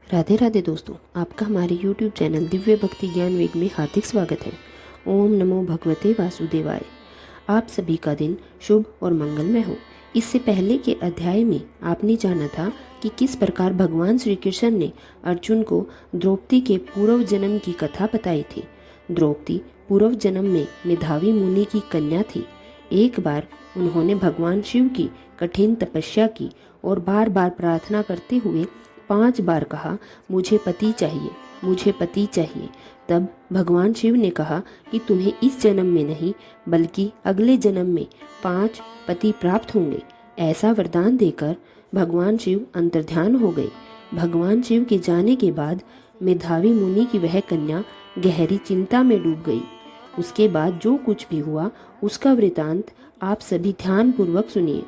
राधे राधे दोस्तों, आपका हमारे YouTube चैनल दिव्य भक्ति ज्ञान वेग में हार्दिक स्वागत है। ओम नमो भगवते वासुदेवाय। आप सभी का दिन शुभ और मंगलमय हो। इससे पहले के अध्याय में आपने जाना था कि किस प्रकार भगवान श्री कृष्ण ने अर्जुन को द्रौपदी के पूर्व जन्म की कथा बताई थी। द्रौपदी पूर्व जन्म में मेधावी मुनि की कन्या थी। एक बार उन्होंने भगवान शिव की कठिन तपस्या की और बार बार प्रार्थना करते हुए 5 बार कहा, मुझे पति चाहिए, मुझे पति चाहिए। तब भगवान शिव ने कहा कि तुम्हें इस जन्म में नहीं बल्कि अगले जन्म में 5 पति प्राप्त होंगे। ऐसा वरदान देकर भगवान शिव अंतर्ध्यान हो गए। भगवान शिव के जाने के बाद मेधावी मुनि की वह कन्या गहरी चिंता में डूब गई। उसके बाद जो कुछ भी हुआ उसका वृतांत आप सभी ध्यान पूर्वक सुनिए।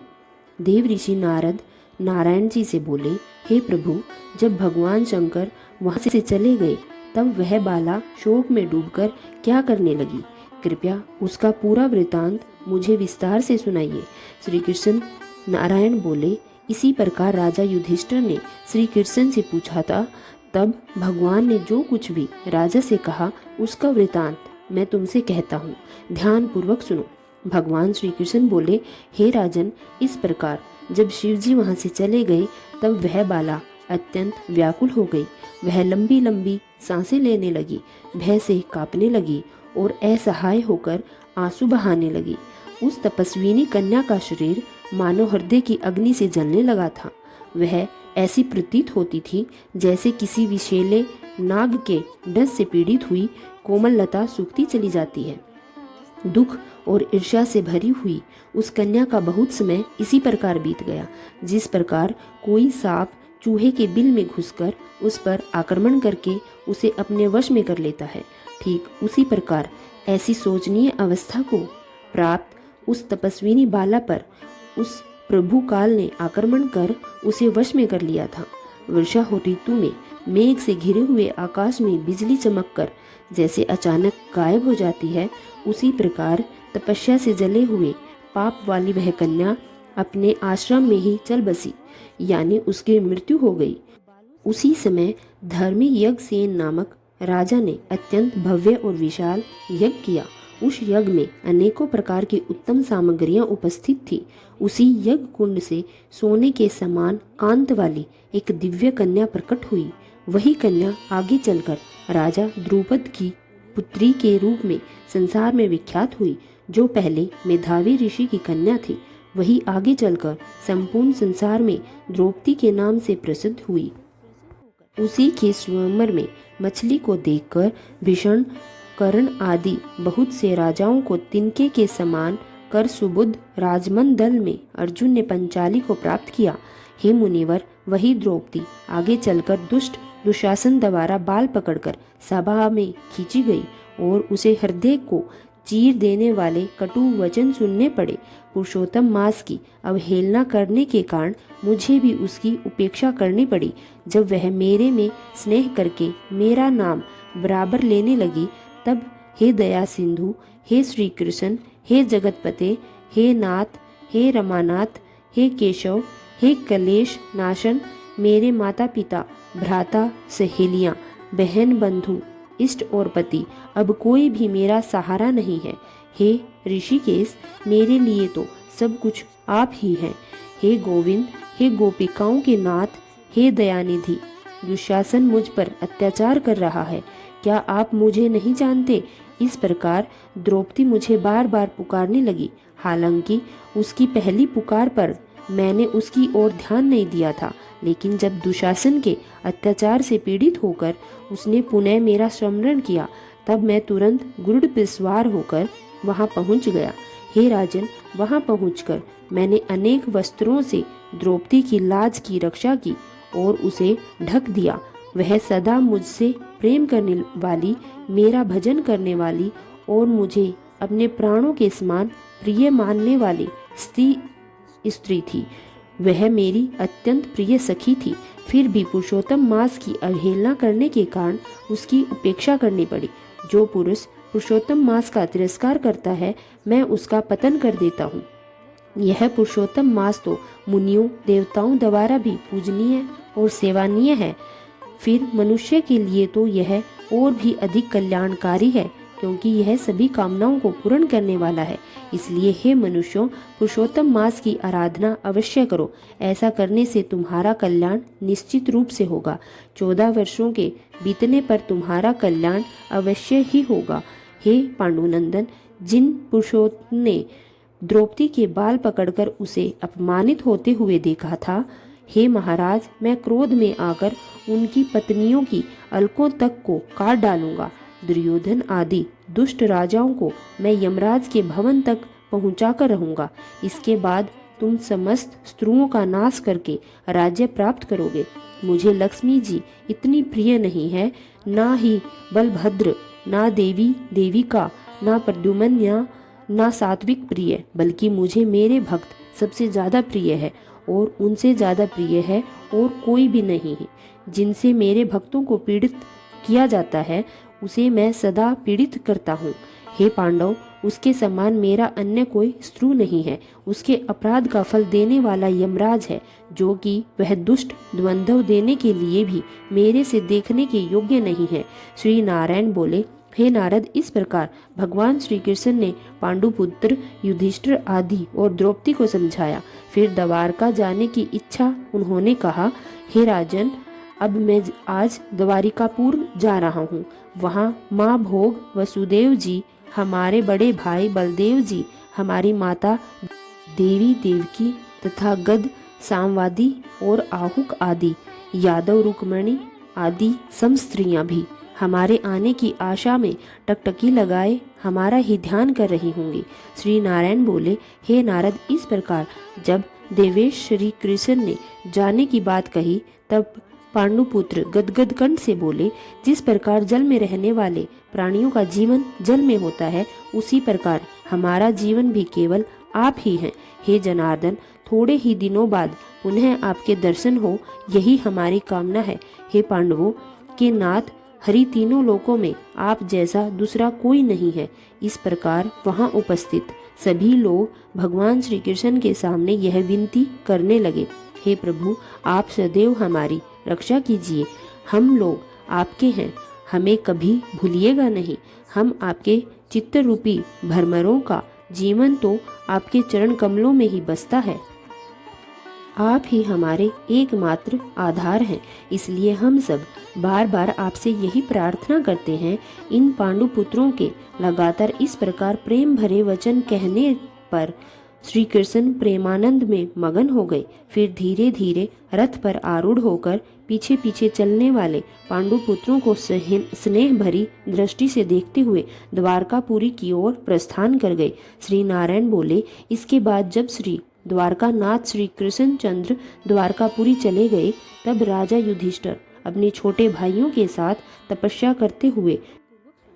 देव ऋषि नारद नारायण जी से बोले, हे प्रभु, जब भगवान शंकर वहां से चले गए तब वह बाला शोक में डूबकर क्या करने लगी? कृपया उसका पूरा वृतांत मुझे विस्तार से सुनाइए। श्री कृष्ण नारायण बोले, इसी प्रकार राजा युधिष्ठिर ने श्री कृष्ण से पूछा था। तब भगवान ने जो कुछ भी राजा से कहा उसका वृतांत मैं तुमसे कहता हूँ, ध्यान पूर्वक सुनो। भगवान श्री कृष्ण बोले, हे राजन, इस प्रकार जब शिवजी वहां से चले गए तब वह बाला अत्यंत व्याकुल हो गई। वह लंबी लंबी सांसें लेने लगी, भय से कांपने लगी और असहाय होकर आंसू बहाने लगी। उस तपस्विनी कन्या का शरीर मानो हृदय की अग्नि से जलने लगा था। वह ऐसी प्रतीत होती थी जैसे किसी विषैले नाग के डस से पीड़ित हुई कोमल लता सूखती चली जाती है। दुख और ईर्ष्या से भरी हुई उस कन्या का बहुत समय इसी प्रकार बीत गया, जिस प्रकार कोई सांप चूहे के बिल में घुसकर उस पर आक्रमण करके उसे अपने वश में कर लेता है। ठीक उसी प्रकार ऐसी शोचनीय अवस्था को प्राप्त उस तपस्विनी बाला पर उस प्रभु काल ने आक्रमण कर उसे वश में कर लिया था। वर्षा हो ऋतु में मेघ से घिरे हुए आकाश में बिजली चमककर जैसे अचानक गायब हो जाती है, उसी प्रकार तपस्या से जले हुए पाप वाली वह कन्या अपने आश्रम में ही चल बसी, यानी उसकी मृत्यु हो गई। उसी समय धर्मी यज्ञसेन नामक राजा ने अत्यंत भव्य और विशाल यज्ञ किया। उस यज्ञ में अनेकों प्रकार की उत्तम सामग्रियां उपस्थित थी। उसी यज्ञ कुंड से सोने के समान कांत वाली एक दिव्य कन्या प्रकट हुई। वही कन्या आगे चलकर राजा द्रुपद की पुत्री के रूप में संसार में विख्यात हुई। जो पहले मेधावी ऋषि की कन्या थी, वही आगे चलकर संपूर्ण संसार में द्रौपदी के नाम से प्रसिद्ध हुई। उसी के स्वयंवर में मछली को देखकर भीषण कर्ण आदि बहुत से राजाओं को तिनके के समान कर सुबुद्ध राजमन दल में अर्जुन ने पंचाली को प्राप्त किया। हे मुनिवर, वही द्रौपदी आगे चलकर दुष्ट दुशासन द्वारा बाल पकड़कर सभा में खींची गई और उसे हृदय को चीर देने वाले कटु वचन सुनने पड़े। पुरुषोत्तम मास की अवहेलना करने के कारण मुझे भी उसकी उपेक्षा करनी पड़ी। जब वह मेरे में स्नेह करके मेरा नाम बराबर लेने लगी, तब हे दया सिंधु, हे श्री कृष्ण, हे जगतपते, हे नाथ, हे रमानाथ, हे केशव, हे कलेश नाशन, मेरे माता पिता, भ्राता, सहेलियां, बहन, बंधु, इष्ट और पति, अब कोई भी मेरा सहारा नहीं है। हे ऋषिकेश, मेरे लिए तो सब कुछ आप ही हैं। हे गोविंद, हे गोपिकाओं के नाथ, हे दयानिधि, दुशासन मुझ पर अत्याचार कर रहा है, क्या आप मुझे नहीं जानते? इस प्रकार द्रौपदी मुझे बार बार पुकारने लगी। हालांकि उसकी पहली पुकार पर मैंने उसकी ओर ध्यान नहीं दिया था, लेकिन जब दुशासन के अत्याचार से पीड़ित होकर उसने पुनः मेरा स्मरण किया, तब मैं तुरंत गुरुड़ पर सवार होकर वहां पहुंच गया। हे राजन, वहां पहुंचकर मैंने अनेक वस्त्रों से द्रौपदी की लाज की रक्षा की और उसे ढक दिया। वह सदा मुझसे प्रेम करने वाली, मेरा भजन करने वाली और मुझे अपने प्राणों के समान प्रिय मानने वाली स्त्री थी। वह मेरी अत्यंत प्रिय सखी थी। फिर भी पुरुषोत्तम मास की अवहेलना करने के कारण उसकी उपेक्षा करनी पड़ी। जो पुरुष पुरुषोत्तम मास का तिरस्कार करता है, मैं उसका पतन कर देता हूँ। यह पुरुषोत्तम मास तो मुनियों देवताओं द्वारा भी पूजनीय और सेवानीय है। फिर मनुष्य के लिए तो यह और भी अधिक कल्याणकारी है, क्योंकि यह सभी कामनाओं को पूर्ण करने वाला है। इसलिए हे मनुष्यों, पुरुषोत्तम मास की आराधना अवश्य करो। ऐसा करने से तुम्हारा कल्याण निश्चित रूप से होगा। 14 वर्षों के बीतने पर तुम्हारा कल्याण अवश्य ही होगा। हे पांडुनंदन, जिन पुरुषों ने द्रौपदी के बाल पकड़कर उसे अपमानित होते हुए देखा था, हे महाराज, मैं क्रोध में आकर उनकी पत्नियों की अलकों तक को काट डालूंगा। दुर्योधन आदि दुष्ट राजाओं को मैं यमराज के भवन तक पहुंचाकर रहूंगा। इसके बाद तुम समस्त स्त्रियों का नाश करके राज्य प्राप्त करोगे। मुझे लक्ष्मी जी इतनी प्रिय नहीं है, ना ही बलभद्र, ना देवी देविका, ना प्रद्युम्न, ना सात्विक प्रिय, बल्कि मुझे मेरे भक्त सबसे ज्यादा प्रिय है, और उनसे ज्यादा प्रिय है और कोई भी नहीं है। जिनसे मेरे भक्तों को पीड़ित किया जाता है, उसे मैं सदा पीड़ित करता हूँ। हे पांडव, उसके समान मेरा अन्य कोई शत्रु नहीं है। उसके अपराध का फल देने वाला यमराज है, जो कि वह दुष्ट द्वंद्व देने के लिए भी मेरे से देखने के योग्य नहीं है। श्री नारायण बोले, हे नारद, इस प्रकार भगवान श्री कृष्ण ने पांडुपुत्र युधिष्ठिर आदि और द्रौपदी को समझाया। फिर द्वारका जाने की इच्छा उन्होंने कहा, हे राजन, अब मैं आज द्वारिकापुर जा रहा हूँ। वहाँ माँ भोग, वसुदेव जी, हमारे बड़े भाई बलदेव जी, हमारी माता देवी देवकी तथा गद, सामवादी और आहुक आदि यादव रुक्मणी आदि सम स्त्रियां भी हमारे आने की आशा में टकटकी लगाए हमारा ही ध्यान कर रही होंगी। श्री नारायण बोले, हे नारद, इस प्रकार जब देवेश श्री कृष्ण ने जाने की बात कही, तब पांडुपुत्र गदगद कंठ से बोले, जिस प्रकार जल में रहने वाले प्राणियों का जीवन जल में होता है, उसी प्रकार हमारा जीवन भी केवल आप ही हैं। हे जनार्दन, थोड़े ही दिनों बाद पुनः आपके दर्शन हो, यही हमारी कामना है। हे पांडवों के नाथ हरि, तीनों लोकों में आप जैसा दूसरा कोई नहीं है। इस प्रकार वहां उपस्थित सभी लोग भगवान श्री कृष्ण के सामने यह विनती करने लगे, हे प्रभु, आप सदैव हमारी रक्षा कीजिए। हम लोग आपके हैं, हमें कभी भूलिएगा नहीं। हम आपके चित्त रूपी भ्रमरों का जीवन तो आपके चरण कमलों में ही बसता है। आप ही हमारे एकमात्र आधार हैं। इसलिए हम सब बार बार आपसे यही प्रार्थना करते हैं। इन पांडुपुत्रों के लगातार इस प्रकार प्रेम भरे वचन कहने पर श्री कृष्ण प्रेमानंद में मगन हो गए। फिर धीरे धीरे रथ पर आरूढ़ होकर पीछे पीछे चलने वाले पांडुपुत्रों को स्नेह भरी दृष्टि से देखते हुए द्वारकापुरी की ओर प्रस्थान कर गए। श्री नारायण बोले, इसके बाद जब श्री द्वारका नाथ श्री कृष्ण चंद्र द्वारकापुरी चले गए, तब राजा युधिष्ठिर अपने छोटे भाइयों के साथ तपस्या करते हुए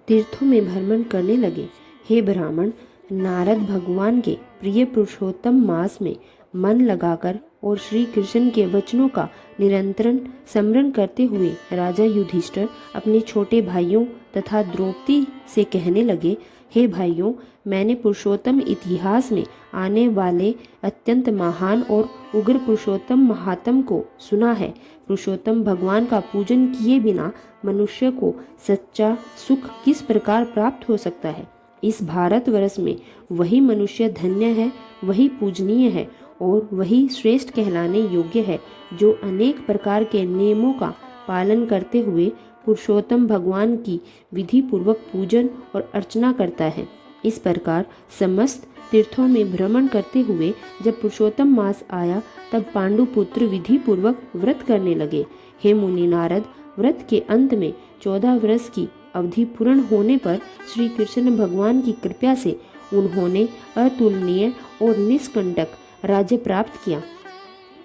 तीर्थों में भ्रमण करने लगे। हे ब्राह्मण, नारद भगवान के प्रिय पुरुषोत्तम मास में मन लगाकर और श्री कृष्ण के वचनों का निरंतर स्मरण करते हुए राजा युधिष्ठिर अपने छोटे भाइयों तथा द्रौपदी से कहने लगे, हे भाइयों, मैंने पुरुषोत्तम इतिहास में आने वाले अत्यंत महान और उग्र पुरुषोत्तम महात्म को सुना है। पुरुषोत्तम भगवान का पूजन किए बिना मनुष्य को सच्चा सुख किस प्रकार प्राप्त हो सकता है। इस भारतवर्ष में वही मनुष्य धन्य है, वही पूजनीय है और वही श्रेष्ठ कहलाने योग्य है, जो अनेक प्रकार के नियमों का पालन करते हुए पुरुषोत्तम भगवान की विधि पूर्वक पूजन और अर्चना करता है। इस प्रकार समस्त तीर्थों में भ्रमण करते हुए जब पुरुषोत्तम मास आया, तब पांडुपुत्र विधि पूर्वक व्रत करने लगे। हे मुनि नारद, व्रत के अंत में 14 वर्ष की अवधि पूर्ण होने पर श्री कृष्ण भगवान की कृपा से उन्होंने अतुलनीय और निष्कंटक राज्य प्राप्त किया।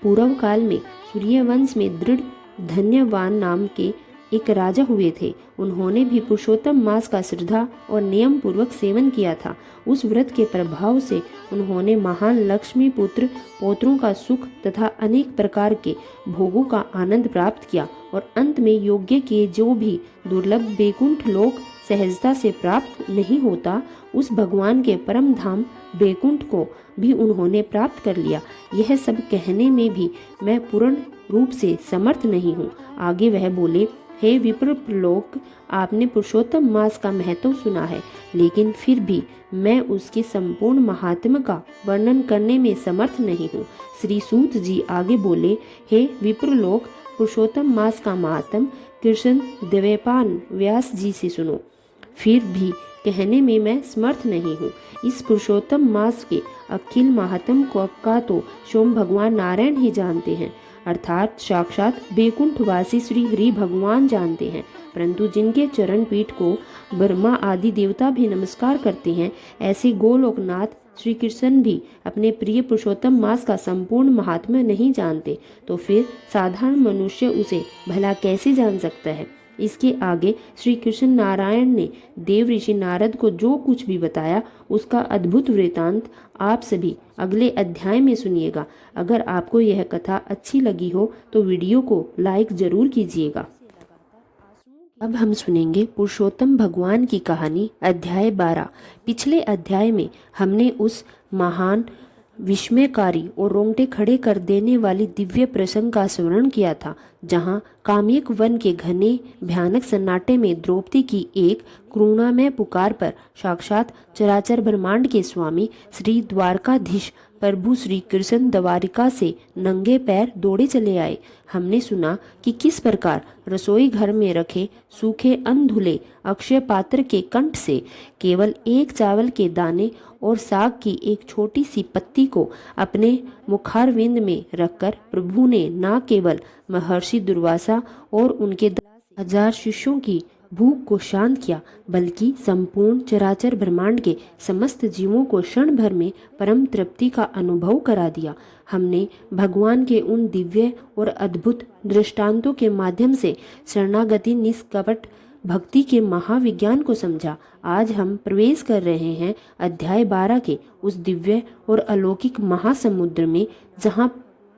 पूर्व काल में सूर्यवंश में दृढ़ धन्यवान नाम के एक राजा हुए थे। उन्होंने भी पुरुषोत्तम मास का श्रद्धा और नियम पूर्वक सेवन किया था। उस व्रत के प्रभाव से उन्होंने महान लक्ष्मी पुत्र पौत्रों का सुख तथा अनेक प्रकार के भोगों का आनंद प्राप्त किया और अंत में योग्य के जो भी दुर्लभ बैकुंठ लोक सहजता से प्राप्त नहीं होता, उस भगवान के परम धाम बैकुंठ को भी उन्होंने प्राप्त कर लिया। यह सब कहने में भी मैं पूर्ण रूप से समर्थ नहीं हूँ। आगे वह बोले, हे विप्रलोक, आपने पुरुषोत्तम मास का महत्व सुना है, लेकिन फिर भी मैं उसके संपूर्ण महात्म्य का वर्णन करने में समर्थ नहीं हूँ। श्री सूत जी आगे बोले, हे विप्रलोक, पुरुषोत्तम मास का महात्म कृष्ण द्वैपायन व्यास जी से सुनो। फिर भी कहने में मैं समर्थ नहीं हूँ। इस पुरुषोत्तम मास के अखिल महात्म का तो स्वयं भगवान नारायण ही जानते हैं, अर्थात साक्षात बैकुंठवासी श्री हरि भगवान जानते हैं। परंतु जिनके चरण पीठ को ब्रह्मा आदि देवता भी नमस्कार करते हैं, ऐसे गोलोकनाथ श्री कृष्ण भी अपने प्रिय पुरुषोत्तम मास का संपूर्ण महात्म्य नहीं जानते, तो फिर साधारण मनुष्य उसे भला कैसे जान सकता है। इसके आगे श्री कृष्ण नारायण ने देव ऋषि नारद को जो कुछ भी बताया, उसका अद्भुत वृतांत आप सभी अगले अध्याय में सुनिएगा। अगर आपको यह कथा अच्छी लगी हो तो वीडियो को लाइक जरूर कीजिएगा। अब हम सुनेंगे पुरुषोत्तम भगवान की कहानी, अध्याय 12। पिछले अध्याय में हमने उस महान, विस्मयकारी और रोंगटे खड़े कर देने वाली दिव्य प्रसंग का स्मरण किया था, जहां काम्यक वन के घने भयानक सन्नाटे में द्रौपदी की एक करुणामय पुकार पर साक्षात चराचर ब्रह्मांड के स्वामी श्री द्वारकाधीश प्रभु श्री कृष्ण द्वारिका से नंगे पैर दौड़े चले आए। हमने सुना कि किस प्रकार रसोई घर में रखे सूखे अनधुले अक्षय पात्र के कंठ से केवल एक चावल के दाने और साग की एक छोटी सी पत्ती को अपने मुखारविंद में रखकर प्रभु ने न केवल महर्षि दुर्वासा और उनके 10,000 शिष्यों की भूख को शांत किया, बल्कि संपूर्ण चराचर ब्रह्मांड के समस्त जीवों को क्षण भर में परम तृप्ति का अनुभव करा दिया। हमने भगवान के उन दिव्य और अद्भुत दृष्टांतों के माध्यम से शरणागति निष्कपट भक्ति के महाविज्ञान को समझा। आज हम प्रवेश कर रहे हैं अध्याय 12 के उस दिव्य और अलौकिक महासमुद्र में, जहाँ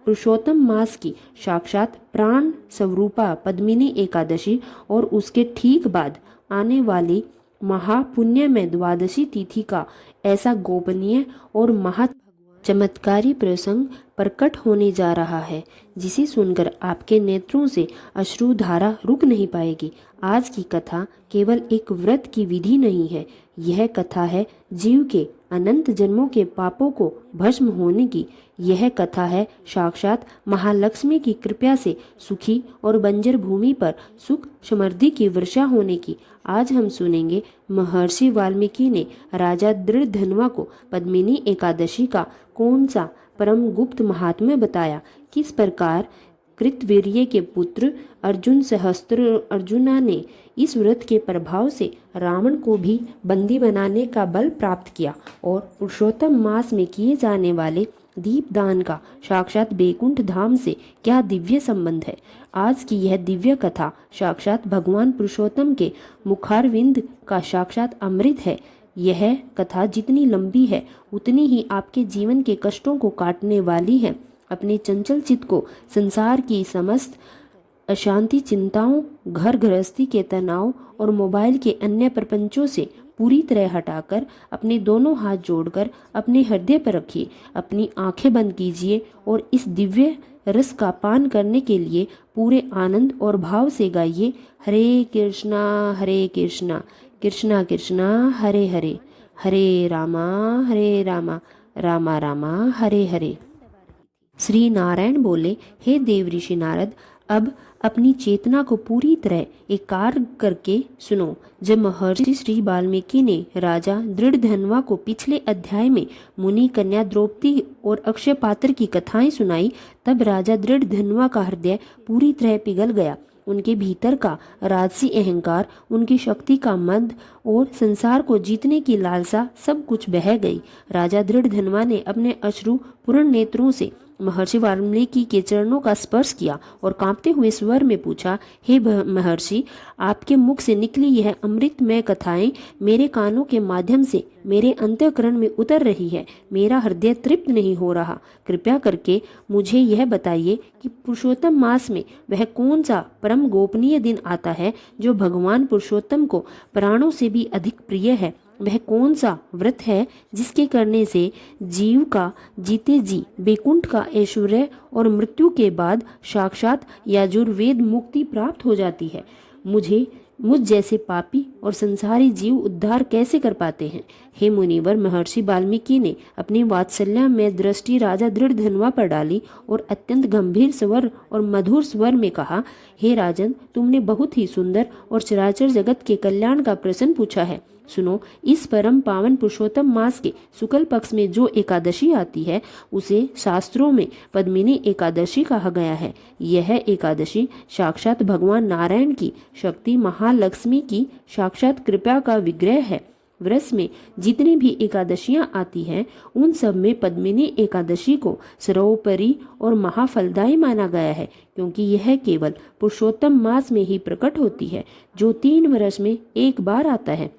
पुरुषोत्तम मास की साक्षात प्राण स्वरूपा पद्मिनी एकादशी और उसके ठीक बाद आने वाली महापुण्यमय द्वादशी तिथि का ऐसा गोपनीय और महा चमत्कारी प्रसंग प्रकट होने जा रहा है, जिसे सुनकर आपके नेत्रों से अश्रुधारा रुक नहीं पाएगी। आज की कथा केवल एक व्रत की विधि नहीं है, यह कथा है जीव के अनंत जन्मों के पापों को भस्म होने की। यह कथा है साक्षात महालक्ष्मी की कृपा से सुखी और बंजर भूमि पर सुख समृद्धि की वर्षा होने की। आज हम सुनेंगे महर्षि वाल्मीकि ने राजा दृढ़धनवा को पद्मिनी एकादशी का कौन सा परम गुप्त महात्म्य बताया, किस प्रकार कृतवीर्य के पुत्र अर्जुना ने इस व्रत के प्रभाव से रावण को भी बंदी बनाने का बल प्राप्त किया, और पुरुषोत्तम मास में किए जाने वाले दीपदान का साक्षात बैकुंठ धाम से क्या दिव्य संबंध है। आज की यह दिव्य कथा साक्षात भगवान पुरुषोत्तम के मुखारविंद का साक्षात अमृत है। यह कथा जितनी लंबी है उतनी ही आपके जीवन के कष्टों को काटने वाली है। अपने चंचल चित्त को संसार की समस्त अशांति, चिंताओं, घर गृहस्थी के तनाव और मोबाइल के अन्य प्रपंचों से पूरी तरह हटाकर अपने दोनों हाथ जोड़कर अपने हृदय पर रखिए, अपनी आंखें बंद कीजिए और इस दिव्य रस का पान करने के लिए पूरे आनंद और भाव से गाइए, हरे कृष्णा कृष्णा कृष्णा हरे हरे, हरे रामा रामा रामा हरे हरे। श्री नारायण बोले, हे देव ऋषि नारद, अब अपनी चेतना को पूरी तरह एकाग्र करके सुनो। जब महर्षि श्री वाल्मीकि ने राजा दृढ़धनवा को पिछले अध्याय में मुनि कन्या द्रौपदी और अक्षय पात्र की कथाएं सुनाई, तब राजा दृढ़धनवा का हृदय पूरी तरह पिघल गया। उनके भीतर का राजसी अहंकार, उनकी शक्ति का मद और संसार को जीतने की लालसा सब कुछ बह गई। राजा दृढ़धनवा ने अपने अश्रु पूर्ण नेत्रों से महर्षि वाल्मीकि के चरणों का स्पर्श किया और कांपते हुए स्वर में पूछा, हे महर्षि, आपके मुख से निकली यह अमृतमय कथाएं मेरे कानों के माध्यम से मेरे अंतःकरण में उतर रही है। मेरा हृदय तृप्त नहीं हो रहा। कृपया करके मुझे यह बताइए कि पुरुषोत्तम मास में वह कौन सा परम गोपनीय दिन आता है जो भगवान पुरुषोत्तम को प्राणों से भी अधिक प्रिय है। वह कौन सा व्रत है जिसके करने से जीव का जीते जी बैकुंठ का ऐश्वर्य और मृत्यु के बाद साक्षात यजुर्वेद मुक्ति प्राप्त हो जाती है। मुझ जैसे पापी और संसारी जीव उद्धार कैसे कर पाते हैं। हे मुनिवर, महर्षि वाल्मीकि ने अपनी वात्सल्य में दृष्टि राजा दृढ़धनवा पर डाली और अत्यंत गंभीर स्वर और मधुर स्वर में कहा, हे राजन, तुमने बहुत ही सुंदर और चराचर जगत के कल्याण का प्रश्न पूछा है। सुनो, इस परम पावन पुरुषोत्तम मास के शुक्ल पक्ष में जो एकादशी आती है उसे शास्त्रों में पद्मिनी एकादशी कहा गया है। यह एकादशी साक्षात भगवान नारायण की शक्ति महालक्ष्मी की साक्षात कृपा का विग्रह है। वर्ष में जितनी भी एकादशियां आती हैं उन सब में पद्मिनी एकादशी को सर्वोपरि और महाफलदायी माना गया है, क्योंकि यह केवल पुरुषोत्तम मास में ही प्रकट होती है जो 3 वर्ष में एक बार आता है।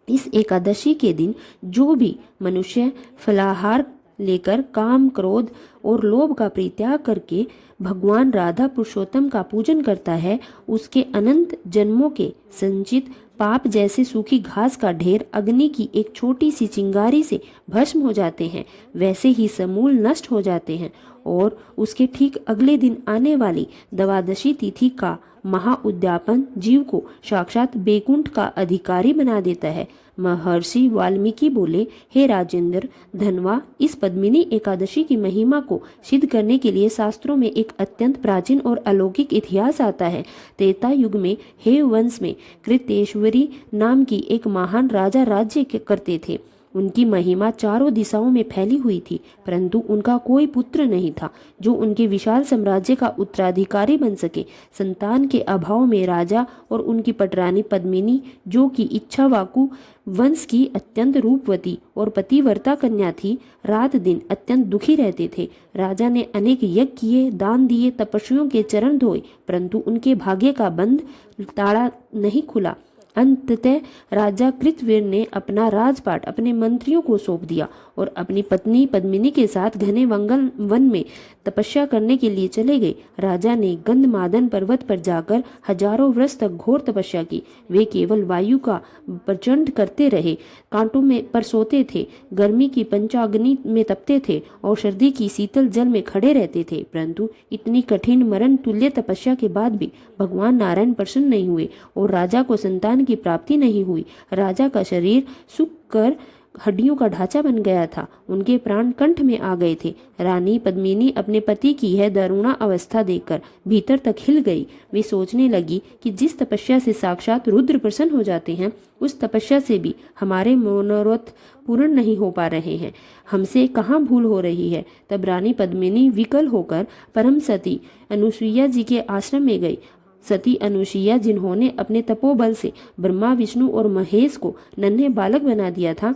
इस एकादशी के दिन जो भी मनुष्य फलाहार लेकर काम, क्रोध और लोभ का परित्याग करके भगवान राधा पुरुषोत्तम का पूजन करता है, उसके अनंत जन्मों के संचित पाप जैसे सूखी घास का ढेर अग्नि की एक छोटी सी चिंगारी से भस्म हो जाते हैं, वैसे ही समूल नष्ट हो जाते हैं। और उसके ठीक अगले दिन आने वाली द्वादशी तिथि का महाउद्यापन जीव को साक्षात बैकुंठ का अधिकारी बना देता है। महर्षि वाल्मीकि बोले, हे राजेंद्र धनवा, इस पद्मिनी एकादशी की महिमा को सिद्ध करने के लिए शास्त्रों में एक अत्यंत प्राचीन और अलौकिक इतिहास आता है। त्रेता युग में हेव वंश में कृतेश्वरी नाम की एक महान राजा राज्य करते थे। उनकी महिमा चारों दिशाओं में फैली हुई थी, परंतु उनका कोई पुत्र नहीं था जो उनके विशाल साम्राज्य का उत्तराधिकारी बन सके। संतान के अभाव में राजा और उनकी पटरानी पद्मिनी, जो कि इच्छावाकु वंश की अत्यंत रूपवती और पतिव्रता कन्या थी, रात दिन अत्यंत दुखी रहते थे। राजा ने अनेक यज्ञ किए, दान दिए, तपस्वियों के चरण धोए, परंतु उनके भाग्य का बंध ताड़ा नहीं खुला। अंततः राजा कृतवीर ने अपना राजपाट अपने मंत्रियों को सौंप दिया और अपनी पत्नी पद्मिनी के साथ घने वन में तपस्या करने के लिए चले गए। राजा ने गंधमादन पर्वत पर जाकर हजारों वर्ष तक घोर तपस्या की। वे केवल वायु का प्रचंड करते रहे, कांटों में पर सोते थे, गर्मी की पंचाग्नि में तपते थे और सर्दी की शीतल जल में खड़े रहते थे, परंतु इतनी कठिन मरण तुल्य तपस्या के बाद भी भगवान नारायण प्रसन्न नहीं हुए और राजा को संतान की प्राप्ति नहीं हुई। राजा का शरीर सूख कर हड्डियों का ढांचा बन गया था। उनके प्राण कंठ में आ गए थे। रानी पद्मिनी अपने पति की यह दारुणा अवस्था देखकर भीतर तक हिल गई। वे सोचने लगी कि जिस तपस्या से साक्षात रुद्र प्रसन्न हो जाते हैं, उस तपस्या से भी हमारे मनोरथ पूर्ण नहीं हो पा रहे हैं। हमसे कहाँ भूल हो रही है। तब रानी पद्मिनी विकल होकर परम सती अनुसुईया जी के आश्रम में गई। सती अनुसुईया, जिन्होंने अपने तपोबल से ब्रह्मा, विष्णु और महेश को नन्हे बालक बना दिया था,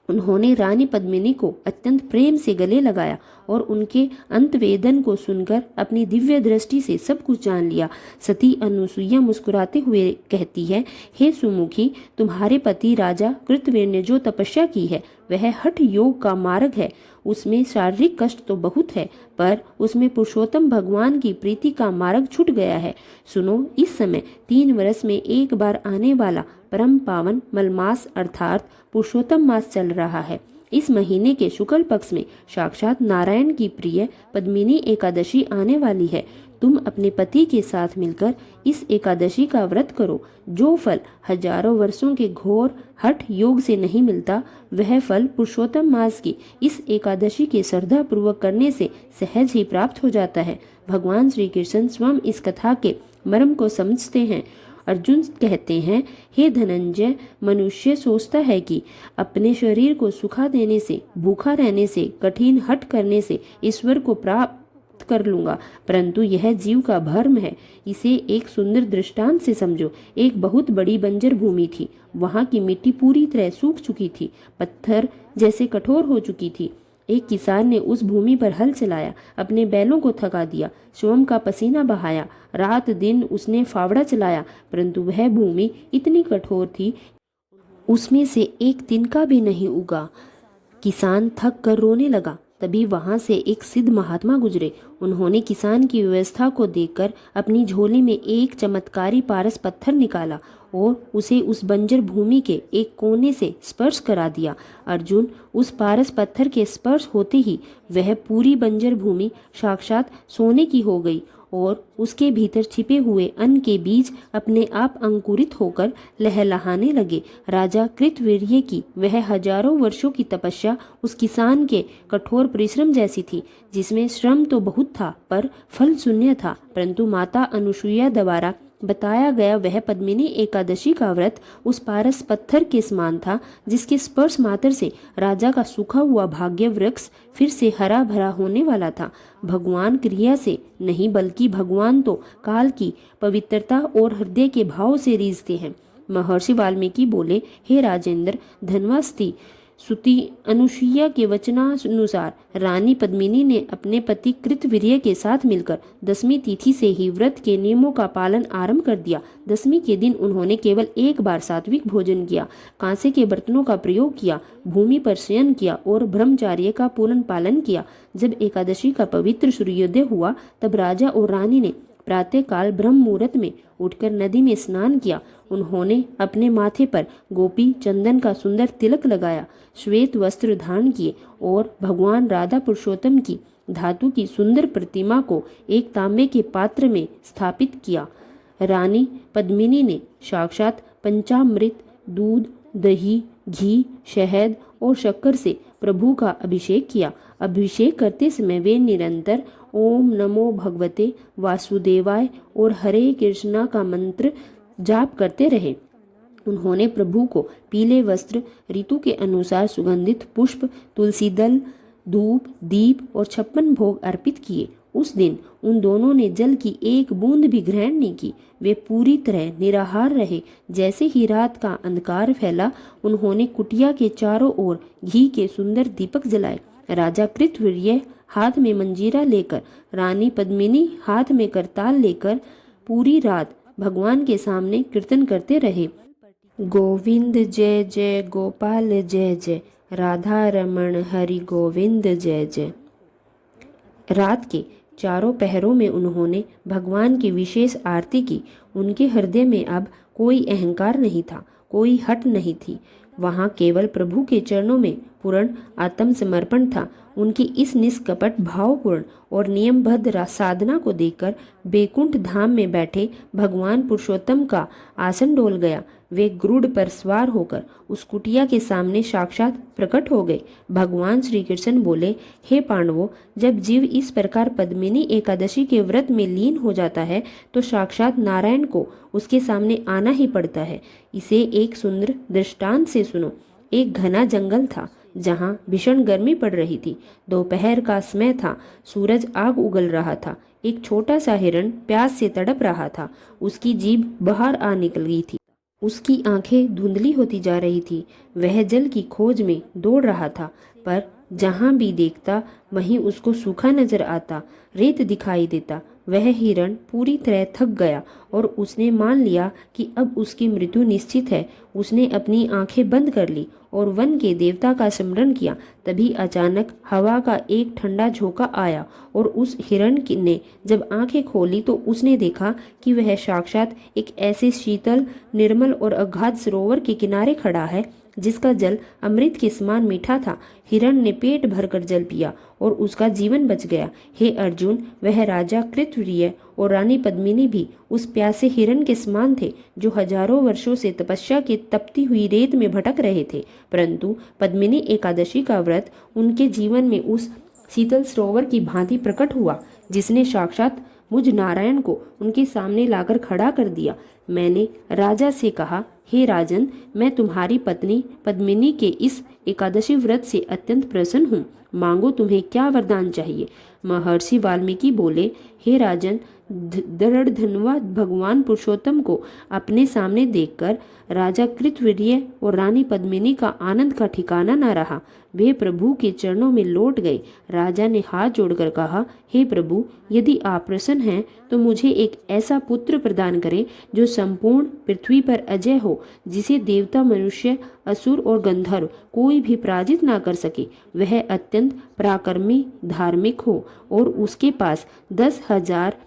उन्होंने रानी पद्मिनी को अत्यंत प्रेम से गले लगाया और उनके अंतवेदन को सुनकर अपनी दिव्य दृष्टि से सब कुछ जान लिया। सती अनुसुईया मुस्कुराते हुए कहती है, हे सुमुखी, तुम्हारे पति राजा कृतवीर ने जो तपस्या की है वह हठ योग का मार्ग है। उसमें शारीरिक कष्ट तो बहुत है, पर उसमें पुरुषोत्तम भगवान की प्रीति का मार्ग छूट गया है। सुनो, इस समय 3 वर्ष में एक बार आने वाला परम पावन मलमास अर्थात पुरुषोत्तम मास चल रहा है। इस महीने के शुक्ल पक्ष में साक्षात नारायण की प्रिय पद्मिनी एकादशी आने वाली है। तुम अपने पति के साथ मिलकर इस एकादशी का व्रत करो। जो फल हजारों वर्षों के घोर हठ योग से नहीं मिलता, वह फल पुरुषोत्तम मास की इस एकादशी के श्रद्धा पूर्वक करने से सहज ही प्राप्त हो जाता है। भगवान श्री कृष्ण स्वयं इस कथा के मर्म को समझते हैं। अर्जुन कहते हैं, हे धनंजय, मनुष्य सोचता है कि अपने शरीर को सुखा देने से, भूखा रहने से, कठिन हठ करने से ईश्वर को प्राप्त कर लूंगा, परंतु यह जीव का भ्रम है। इसे एक सुंदर दृष्टांत से समझो। एक बहुत बड़ी बंजर भूमि थी। वहां की मिट्टी पूरी तरह सूख चुकी थी, पत्थर जैसे कठोर हो चुकी थी। एक किसान ने उस भूमि पर हल चलाया, अपने बैलों को थका दिया, श्रम का पसीना बहाया, रात दिन उसने फावड़ा चलाया, परंतु वह भूमि इतनी कठोर थी, उसमें से एक तिनका भी नहीं उगा। किसान थक कर रोने लगा। तभी वहां से एक सिद्ध महात्मा गुजरे। उन्होंने किसान की व्यवस्था को देखकर अपनी झोली में एक चमत्कारी पारस पत्थर निकाला और उसे उस बंजर भूमि के एक कोने से स्पर्श करा दिया। अर्जुन, उस पारस पत्थर के स्पर्श होते ही वह पूरी बंजर भूमि साक्षात सोने की हो गई और उसके भीतर छिपे हुए अन्न के बीज अपने आप अंकुरित होकर लहलहाने लगे। राजा कृतवीर्य की वह हजारों वर्षों की तपस्या उस किसान के कठोर परिश्रम जैसी थी, जिसमें श्रम तो बहुत था पर फल शून्य था। परंतु माता अनुसुईया द्वारा बताया गया वह पद्मिनी एकादशी का व्रत उस पारस पत्थर के समान था, जिसके स्पर्श मात्र से राजा का सूखा हुआ भाग्य वृक्ष फिर से हरा भरा होने वाला था। भगवान क्रिया से नहीं, बल्कि भगवान तो काल की पवित्रता और हृदय के भाव से रीझते हैं। महर्षि वाल्मीकि बोले, हे राजेंद्र, धनवास्ती सुति अनुसुईया के वचनानुसार रानी पद्मिनी ने अपने पति कृतवीर्य के साथ मिलकर 10वीं तिथि से ही व्रत के नियमों का पालन आरंभ कर दिया। 10वीं के दिन उन्होंने केवल एक बार सात्विक भोजन किया, कांसे के बर्तनों का प्रयोग किया, भूमि पर शयन किया और ब्रह्मचार्य का पूर्ण पालन किया। जब एकादशी का पवित्र सूर्योदय हुआ तब राजा और रानी ने प्रातः काल ब्रह्म मुहूर्त में उठकर नदी में स्नान किया। उन्होंने अपने माथे पर गोपी चंदन का सुंदर तिलक लगाया, श्वेत वस्त्र धारण किए और भगवान राधा पुरुषोत्तम की धातु की सुंदर प्रतिमा को एक तांबे के पात्र में स्थापित किया। रानी पद्मिनी ने साक्षात पंचामृत, दूध, दही, घी, शहद और शक्कर से प्रभु का अभिषेक किया। अभिषेक करते समय वे निरंतर ओम नमो भगवते वासुदेवाय और हरे कृष्णा का मंत्र जाप करते रहे। उन्होंने प्रभु को पीले वस्त्र, ऋतु के अनुसार सुगंधित पुष्प, तुलसी दल, धूप, दीप और 56 भोग अर्पित किए। उस दिन उन दोनों ने जल की एक बूंद भी ग्रहण नहीं की। वे पूरी तरह निराहार रहे। जैसे ही रात का अंधकार फैला, उन्होंने कुटिया के चारों ओर घी के सुंदर दीपक जलाए। राजा कृतवीर्य हाथ में मंजीरा लेकर, रानी पद्मिनी हाथ में करताल लेकर पूरी रात भगवान के सामने कीर्तन करते रहे। गोविंद जय जय, गोपाल जय जय, राधा रमण हरि गोविंद जय जय। रात के चारों पहरों में उन्होंने भगवान की विशेष आरती की। उनके हृदय में अब कोई अहंकार नहीं था, कोई हट नहीं थी। वहाँ केवल प्रभु के चरणों में पूर्ण आत्मसमर्पण था। उनकी इस निष्कपट भावपूर्ण और नियमबद्ध साधना को देखकर बैकुंठ धाम में बैठे भगवान पुरुषोत्तम का आसन डोल गया। वे गरुड़ पर सवार होकर उस कुटिया के सामने साक्षात प्रकट हो गए। भगवान श्री कृष्ण बोले, हे पांडवों, जब जीव इस प्रकार पद्मिनी एकादशी के व्रत में लीन हो जाता है तो साक्षात नारायण को उसके सामने आना ही पड़ता है। इसे एक सुंदर दृष्टांत से सुनो। एक घना जंगल था जहाँ भीषण गर्मी पड़ रही थी। दोपहर का समय था, सूरज आग उगल रहा था। एक छोटा सा हिरण प्यास से तड़प रहा था। उसकी जीभ बाहर आ निकली थी, उसकी आंखें धुंधली होती जा रही थी। वह जल की खोज में दौड़ रहा था, पर जहाँ भी देखता वहीं उसको सूखा नजर आता, रेत दिखाई देता। वह हिरण पूरी तरह थक गया और उसने मान लिया कि अब उसकी मृत्यु निश्चित है। उसने अपनी आंखें बंद कर ली और वन के देवता का स्मरण किया। तभी अचानक हवा का एक ठंडा झोंका आया और उस हिरण ने जब आंखें खोली तो उसने देखा कि वह साक्षात एक ऐसे शीतल, निर्मल और अगाध सरोवर के किनारे खड़ा है जिसका जल अमृत के समान मीठा था। हिरण ने पेट भरकर जल पिया और उसका जीवन बच गया। हे अर्जुन, वह राजा कृतवीर्य और रानी पद्मिनी भी उस प्यासे हिरण के समान थे जो हजारों वर्षों से तपस्या के तपती हुई रेत में भटक रहे थे। परंतु पद्मिनी एकादशी का व्रत उनके जीवन में उस शीतल सरोवर की भांति प्रकट हुआ जिसने साक्षात मुझ नारायण को उनके सामने लाकर खड़ा कर दिया। मैंने राजा से कहा, हे राजन, मैं तुम्हारी पत्नी पद्मिनी के इस एकादशी व्रत से अत्यंत प्रसन्न हूँ। मांगो, तुम्हें क्या वरदान चाहिए। महर्षि वाल्मीकि बोले, हे राजन, दृढ़धनवा भगवान पुरुषोत्तम को अपने सामने देखकर राजा कृतवीर्य और रानी पद्मिनी का आनंद का ठिकाना न रहा। वे प्रभु के चरणों में लौट गए। राजा ने हाथ जोड़कर कहा, हे प्रभु, यदि आप प्रसन्न हैं तो मुझे एक ऐसा पुत्र प्रदान करें जो संपूर्ण पृथ्वी पर अजय हो, जिसे देवता, मनुष्य, असुर और गंधर्व कोई भी पराजित ना कर सके। वह अत्यंत पराक्रमी, धार्मिक हो और उसके पास 10,000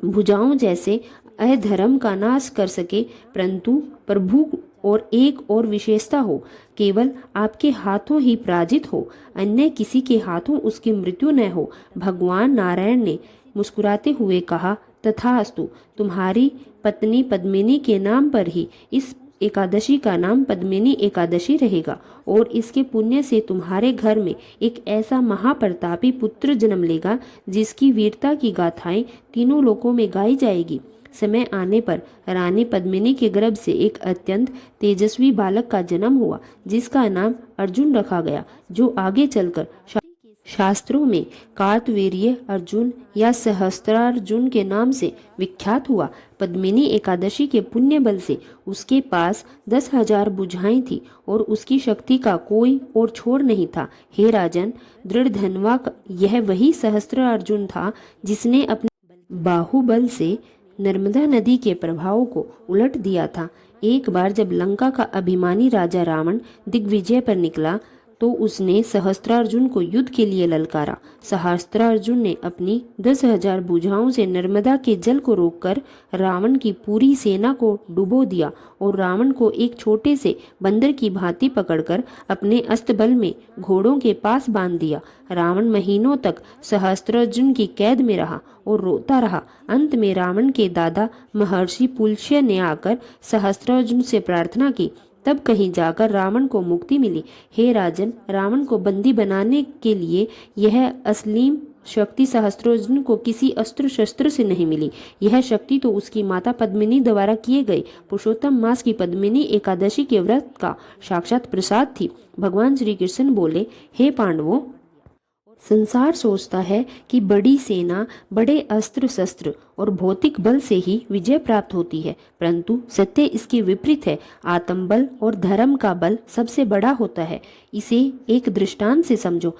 भुजाओं जैसे अधर्म का नाश कर सके। परंतु प्रभु और एक और विशेषता हो, केवल आपके हाथों ही पराजित हो, अन्य किसी के हाथों उसकी मृत्यु न हो। भगवान नारायण ने मुस्कुराते हुए कहा, तथास्तु। तुम्हारी पत्नी पद्मिनी के नाम पर ही इस एकादशी का नाम पद्मिनी एकादशी रहेगा और इसके पुण्य से तुम्हारे घर में एक ऐसा महाप्रतापी पुत्र जन्म लेगा जिसकी वीरता की गाथाएं तीनों लोकों में गाई जाएगी। समय आने पर रानी पद्मिनी के गर्भ से एक अत्यंत तेजस्वी बालक का जन्म हुआ, जिसका नाम अर्जुन रखा गया, जो आगे चलकर शास्त्रों में कार्तवीर्य अर्जुन या सहस्त्रार्जुन के नाम से विख्यात हुआ। पद्मिनी एकादशी के पुण्य बल से उसके पास 10,000 भुजाएं थी और उसकी शक्ति का कोई और छोर नहीं था। हे राजन, दृढ़धनवा यह वही सहस्त्रार्जुन था जिसने अपने बाहुबल से नर्मदा नदी के प्रभाव को उलट दिया था। एक बार जब लंका का अभिमानी राजा रावण दिग्विजय पर निकला तो उसने सहस्त्रार्जुन को युद्ध के लिए ललकारा। सहस्त्रार्जुन ने अपनी 10,000 भुजाओं से नर्मदा के जल को रोककर रावण की पूरी सेना को डुबो दिया और रावण को एक छोटे से बंदर की भांति पकड़कर अपने अस्तबल में घोड़ों के पास बांध दिया। रावण महीनों तक सहस्त्रार्जुन की कैद में रहा और रोता रहा। अंत में रावण के दादा महर्षि पुलस्त्य ने आकर सहस्त्रार्जुन से प्रार्थना की, तब कहीं जाकर रावण को मुक्ति मिली। हे राजन, रावण को बंदी बनाने के लिए यह असीम शक्ति सहस्त्रार्जुन को किसी अस्त्र शस्त्र से नहीं मिली। यह शक्ति तो उसकी माता पद्मिनी द्वारा किए गए पुरुषोत्तम मास की पद्मिनी एकादशी के व्रत का साक्षात प्रसाद थी। भगवान श्री कृष्ण बोले, हे पांडवों, संसार सोचता है कि बड़ी सेना, बड़े अस्त्र शस्त्र और भौतिक बल से ही विजय प्राप्त होती है, परंतु सत्य इसके विपरीत है। आत्मबल और धर्म का बल सबसे बड़ा होता है। इसे एक दृष्टांत से समझो।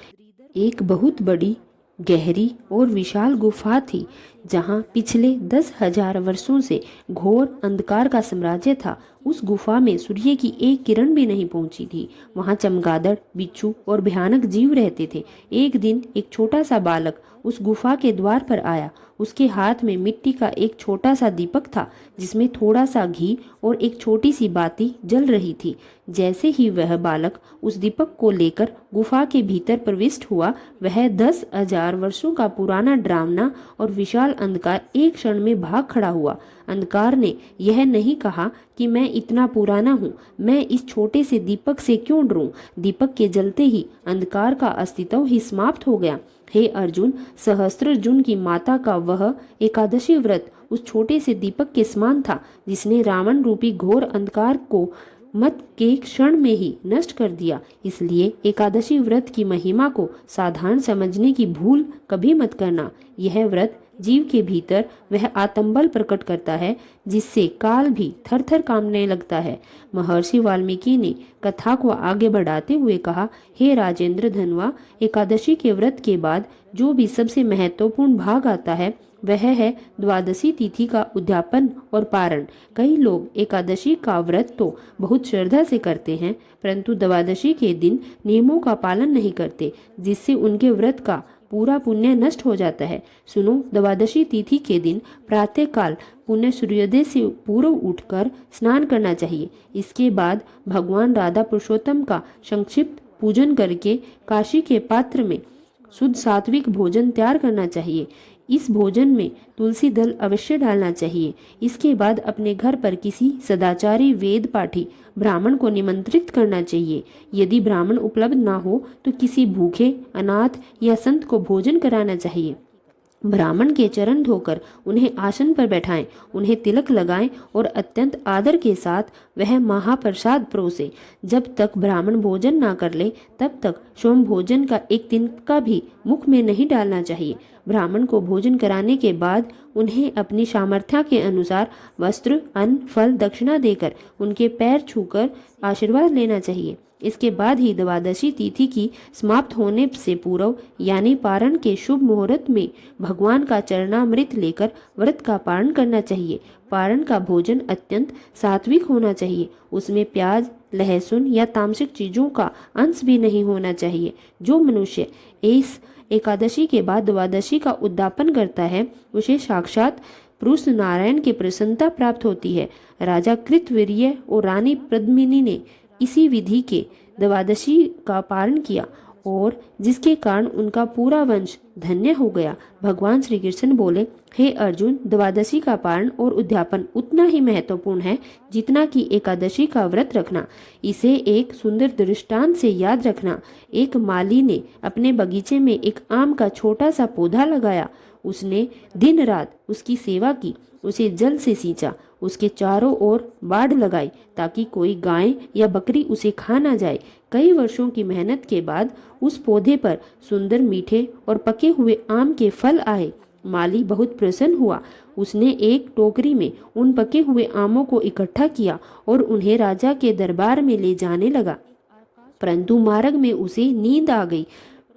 एक बहुत बड़ी, गहरी और विशाल गुफा थी जहां पिछले 10,000 वर्षों से घोर अंधकार का साम्राज्य था। उस गुफा में सूर्य की एक किरण भी नहीं पहुंची थी। वहां चमगादड़, बिच्छू और भयानक जीव रहते थे। एक दिन एक छोटा सा बालक उस गुफा के द्वार पर आया। उसके हाथ में मिट्टी का एक छोटा सा दीपक था जिसमें थोड़ा सा घी और एक छोटी सी बाती जल रही थी। जैसे ही वह बालक उस दीपक को लेकर गुफा के भीतर प्रविष्ट हुआ, वह 10,000 वर्षों का पुराना डरावना और विशाल अंधकार एक क्षण में भाग खड़ा हुआ। अंधकार ने यह नहीं कहा कि मैं इतना पुराना हूँ, मैं इस छोटे से दीपक से क्यों डरूं। दीपक के जलते ही अंधकार का अस्तित्व ही समाप्त हो गया। हे अर्जुन, सहस्त्रार्जुन की माता का वह एकादशी व्रत उस छोटे से दीपक के समान था जिसने रावण रूपी घोर अंधकार को मत के क्षण में ही नष्ट कर दिया। इसलिए एकादशी व्रत की महिमा को साधारण समझने की भूल कभी मत करना। यह व्रत जीव के भीतर वह आत्मबल प्रकट करता है जिससे काल भी थर थर कांपने लगता है। महर्षि वाल्मीकि ने कथा को आगे बढ़ाते हुए कहा, हे राजेंद्र धनवा, एकादशी के व्रत के बाद जो भी सबसे महत्वपूर्ण भाग आता है वह है द्वादशी तिथि का उद्यापन और पारण। कई लोग एकादशी का व्रत तो बहुत श्रद्धा से करते हैं, परंतु द्वादशी के दिन नियमों का पालन नहीं करते, जिससे उनके व्रत का पूरा पुण्य नष्ट हो जाता है। सुनो, द्वादशी तिथि के दिन प्रातः काल पुण्य सूर्योदय से पूर्व उठकर स्नान करना चाहिए। इसके बाद भगवान राधा पुरुषोत्तम का संक्षिप्त पूजन करके काशी के पात्र में शुद्ध सात्विक भोजन तैयार करना चाहिए। इस भोजन में तुलसी दल अवश्य डालना चाहिए। इसके बाद अपने घर पर किसी सदाचारी वेद पाठी ब्राह्मण को निमंत्रित करना चाहिए। यदि ब्राह्मण उपलब्ध ना हो तो किसी भूखे, अनाथ या संत को भोजन कराना चाहिए। ब्राह्मण के चरण धोकर उन्हें आसन पर बैठाएं, उन्हें तिलक लगाएं और अत्यंत आदर के साथ वह महाप्रसाद परोसे। जब तक ब्राह्मण भोजन ना कर ले तब तक सोम भोजन का एक तिनका भी मुख में नहीं डालना चाहिए। ब्राह्मण को भोजन कराने के बाद उन्हें अपनी सामर्थ्य के अनुसार वस्त्र, अन्न, फल, दक्षिणा देकर उनके पैर छूकर आशीर्वाद लेना चाहिए। इसके बाद ही द्वादशी तिथि की समाप्त होने से पूर्व यानी पारण के शुभ मुहूर्त में भगवान का चरणामृत लेकर व्रत का पारण करना चाहिए। पारण का भोजन अत्यंत सात्विक होना चाहिए। उसमें प्याज, लहसुन या तामसिक चीजों का अंश भी नहीं होना चाहिए। जो मनुष्य इस एकादशी के बाद द्वादशी का उद्यापन करता है उसे साक्षात पुरुष नारायण की प्रसन्नता प्राप्त होती है। राजा कृतवीर्य और रानी पद्मिनी ने इसी विधि के द्वादशी का पारण किया और जिसके कारण उनका पूरा वंश धन्य हो गया। भगवान श्री कृष्ण बोले, हे अर्जुन, द्वादशी का पारण और उद्यापन उतना ही महत्वपूर्ण है जितना कि एकादशी का व्रत रखना। इसे एक सुंदर दृष्टांत से याद रखना। एक माली ने अपने बगीचे में एक आम का छोटा सा पौधा लगाया। उसने दिन रात उसकी सेवा की, उसे जल से सींचा, उसके चारों ओर बाड़ लगाई ताकि कोई गाय या बकरी उसे खा ना जाए। कई वर्षों की मेहनत के बाद उस पौधे पर सुंदर मीठे और पके हुए आम के फल आए। माली बहुत प्रसन्न हुआ। उसने एक टोकरी में उन पके हुए आमों को इकट्ठा किया और उन्हें राजा के दरबार में ले जाने लगा। परंतु मार्ग में उसे नींद आ गई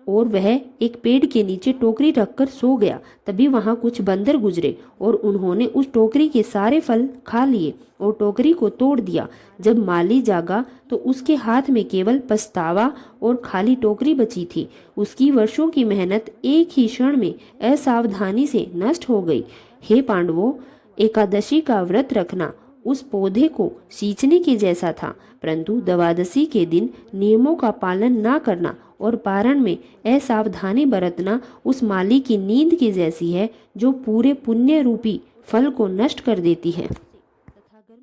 और वह एक पेड़ के नीचे टोकरी रखकर सो गया। तभी वहां कुछ बंदर गुजरे और उन्होंने उस टोकरी के सारे फल खा लिए और टोकरी को तोड़ दिया। जब माली जागा तो उसके हाथ में केवल पछतावा और खाली टोकरी बची थी। उसकी वर्षों की मेहनत एक ही क्षण में असावधानी से नष्ट हो गई। हे पांडवों, एकादशी का व्रत रखना उस पौधे को सींचने के जैसा था, परंतु द्वादशी के दिन नियमों का पालन न करना और पारण में असावधानी बरतना उस माली की नींद की जैसी है जो पूरे पुण्य रूपी फल को नष्ट कर देती है।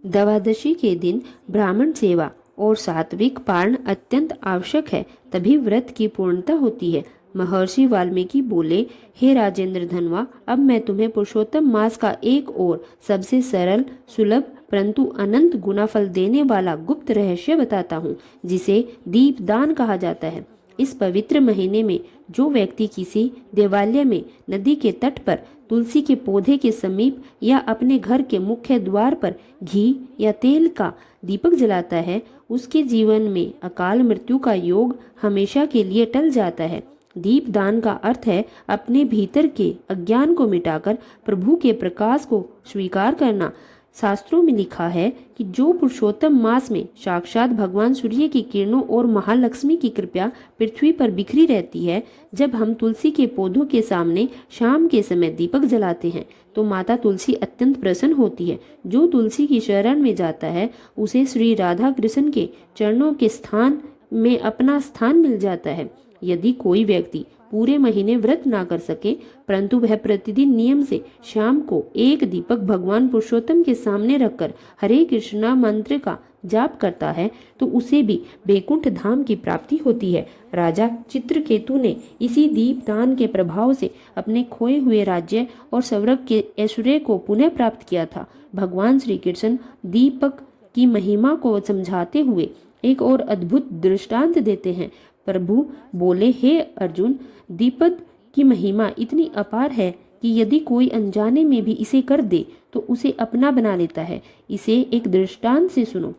द्वादशी के दिन ब्राह्मण सेवा और सात्विक पारण अत्यंत आवश्यक है, तभी व्रत की पूर्णता होती है। महर्षि वाल्मीकि बोले, हे राजेंद्र धनवा, अब मैं तुम्हें पुरुषोत्तम मास का एक और सबसे सरल, सुलभ परंतु अनंत गुना फल देने वाला गुप्त रहस्य बताता हूँ, जिसे दीपदान कहा जाता है। इस पवित्र महीने में जो व्यक्ति किसी देवालय में, नदी के तट पर, तुलसी के पौधे के समीप या अपने घर के मुख्य द्वार पर घी या तेल का दीपक जलाता है, उसके जीवन में अकाल मृत्यु का योग हमेशा के लिए टल जाता है। दीपदान का अर्थ है अपने भीतर के अज्ञान को मिटाकर प्रभु के प्रकाश को स्वीकार करना। शास्त्रों में लिखा है कि जो पुरुषोत्तम मास में साक्षात भगवान सूर्य की किरणों और महालक्ष्मी की कृपा पृथ्वी पर बिखरी रहती है, जब हम तुलसी के पौधों के सामने शाम के समय दीपक जलाते हैं तो माता तुलसी अत्यंत प्रसन्न होती है। जो तुलसी की शरण में जाता है उसे श्री राधा कृष्ण के चरणों के स्थान में अपना स्थान मिल जाता है। यदि कोई व्यक्ति पूरे महीने व्रत ना कर सके परंतु वह प्रतिदिन नियम से शाम को एक दीपक भगवान पुरुषोत्तम के सामने रखकर हरे कृष्णा मंत्र का जाप करता है तो उसे भी बैकुंठ धाम की प्राप्ति होती है। राजा चित्रकेतु ने इसी दीपदान के प्रभाव से अपने खोए हुए राज्य और स्वर्ग के ऐश्वर्य को पुनः प्राप्त किया था। भगवान श्री कृष्ण दीपक की महिमा को समझाते हुए एक और अद्भुत दृष्टांत देते हैं। प्रभु बोले, हे अर्जुन, दीपक की महिमा इतनी अपार है कि यदि कोई अनजाने में भी इसे कर दे तो उसे अपना बना लेता है। इसे एक दृष्टांत से सुनो।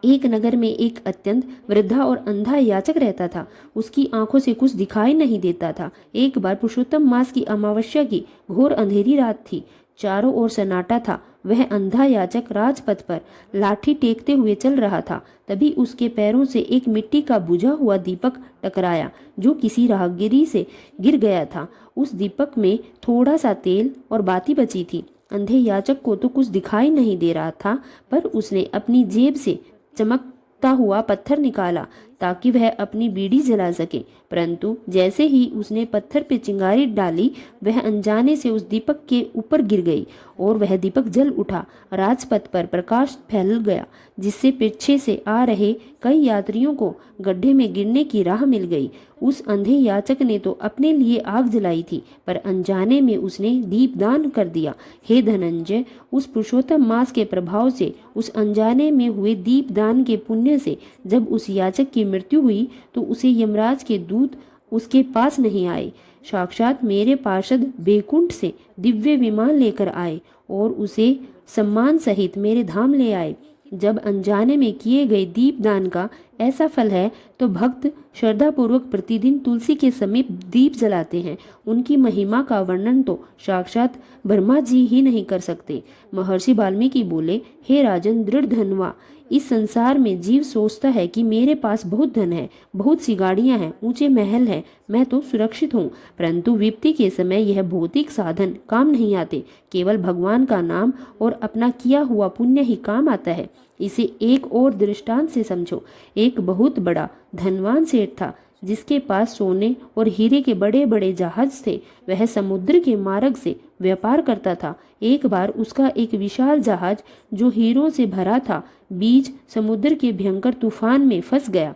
एक नगर में एक अत्यंत वृद्धा और अंधा याचक रहता था। उसकी आंखों से कुछ दिखाई नहीं देता था। एक बार पुरुषोत्तम मास की अमावस्या की घोर अंधेरी रात थी। चारों ओर सन्नाटा था। वह अंधा याचक राजपथ पर लाठी टेकते हुए चल रहा था। तभी उसके पैरों से एक मिट्टी का बुझा हुआ दीपक टकराया जो किसी राहगीरी से गिर गया था। उस दीपक में थोड़ा सा तेल और बाती बची थी। अंधे याचक को तो कुछ दिखाई नहीं दे रहा था, पर उसने अपनी जेब से चमकता हुआ पत्थर निकाला, ताकि वह अपनी बीड़ी जला सके, परंतु जैसे ही उसने पत्थर पे चिंगारी डाली वह अनजाने से उस दीपक के ऊपर गिर गई और वह दीपक जल उठा। राजपथ पर प्रकाश फैल गया, जिससे पीछे से आ रहे कई यात्रियों को गड्ढे में गिरने की राह मिल गई। उस अंधे याचक ने तो अपने लिए आग जलाई थी, पर अनजाने में उसने दीपदान कर दिया। हे धनंजय, उस पुरुषोत्तम मास के प्रभाव से, उस अनजाने में हुए दीपदान के पुण्य से जब उस याचक की मृत्यु हुई तो उसे यमराज के दूत उसके पास नहीं आए। साक्षात मेरे पार्षद बैकुंठ से दिव्य विमान लेकर आए और उसे सम्मान सहित मेरे धाम ले आए। जब अनजाने में किए गए दीपदान का ऐसा फल है तो भक्त श्रद्धापूर्वक प्रतिदिन तुलसी के समीप दीप जलाते हैं। उनकी महिमा का वर्णन तो साक्षात ब्रह्मा जी ही नहीं कर सकते। महर्षि वाल्मीकि बोले, हे राजन दृढ़ धनवा, इस संसार में जीव सोचता है कि मेरे पास बहुत धन है, बहुत सी गाड़ियां हैं, ऊंचे महल हैं, मैं तो सुरक्षित हूँ, परंतु विपत्ति के समय यह भौतिक साधन काम नहीं आते। केवल भगवान का नाम और अपना किया हुआ पुण्य ही काम आता है। इसे एक और दृष्टांत से समझो। एक बहुत बड़ा धनवान सेठ था, जिसके पास सोने और हीरे के बड़े बड़े जहाज थे। वह समुद्र के मार्ग से व्यापार करता था। एक बार उसका एक विशाल जहाज जो हीरों से भरा था बीच समुद्र के भयंकर तूफान में फंस गया।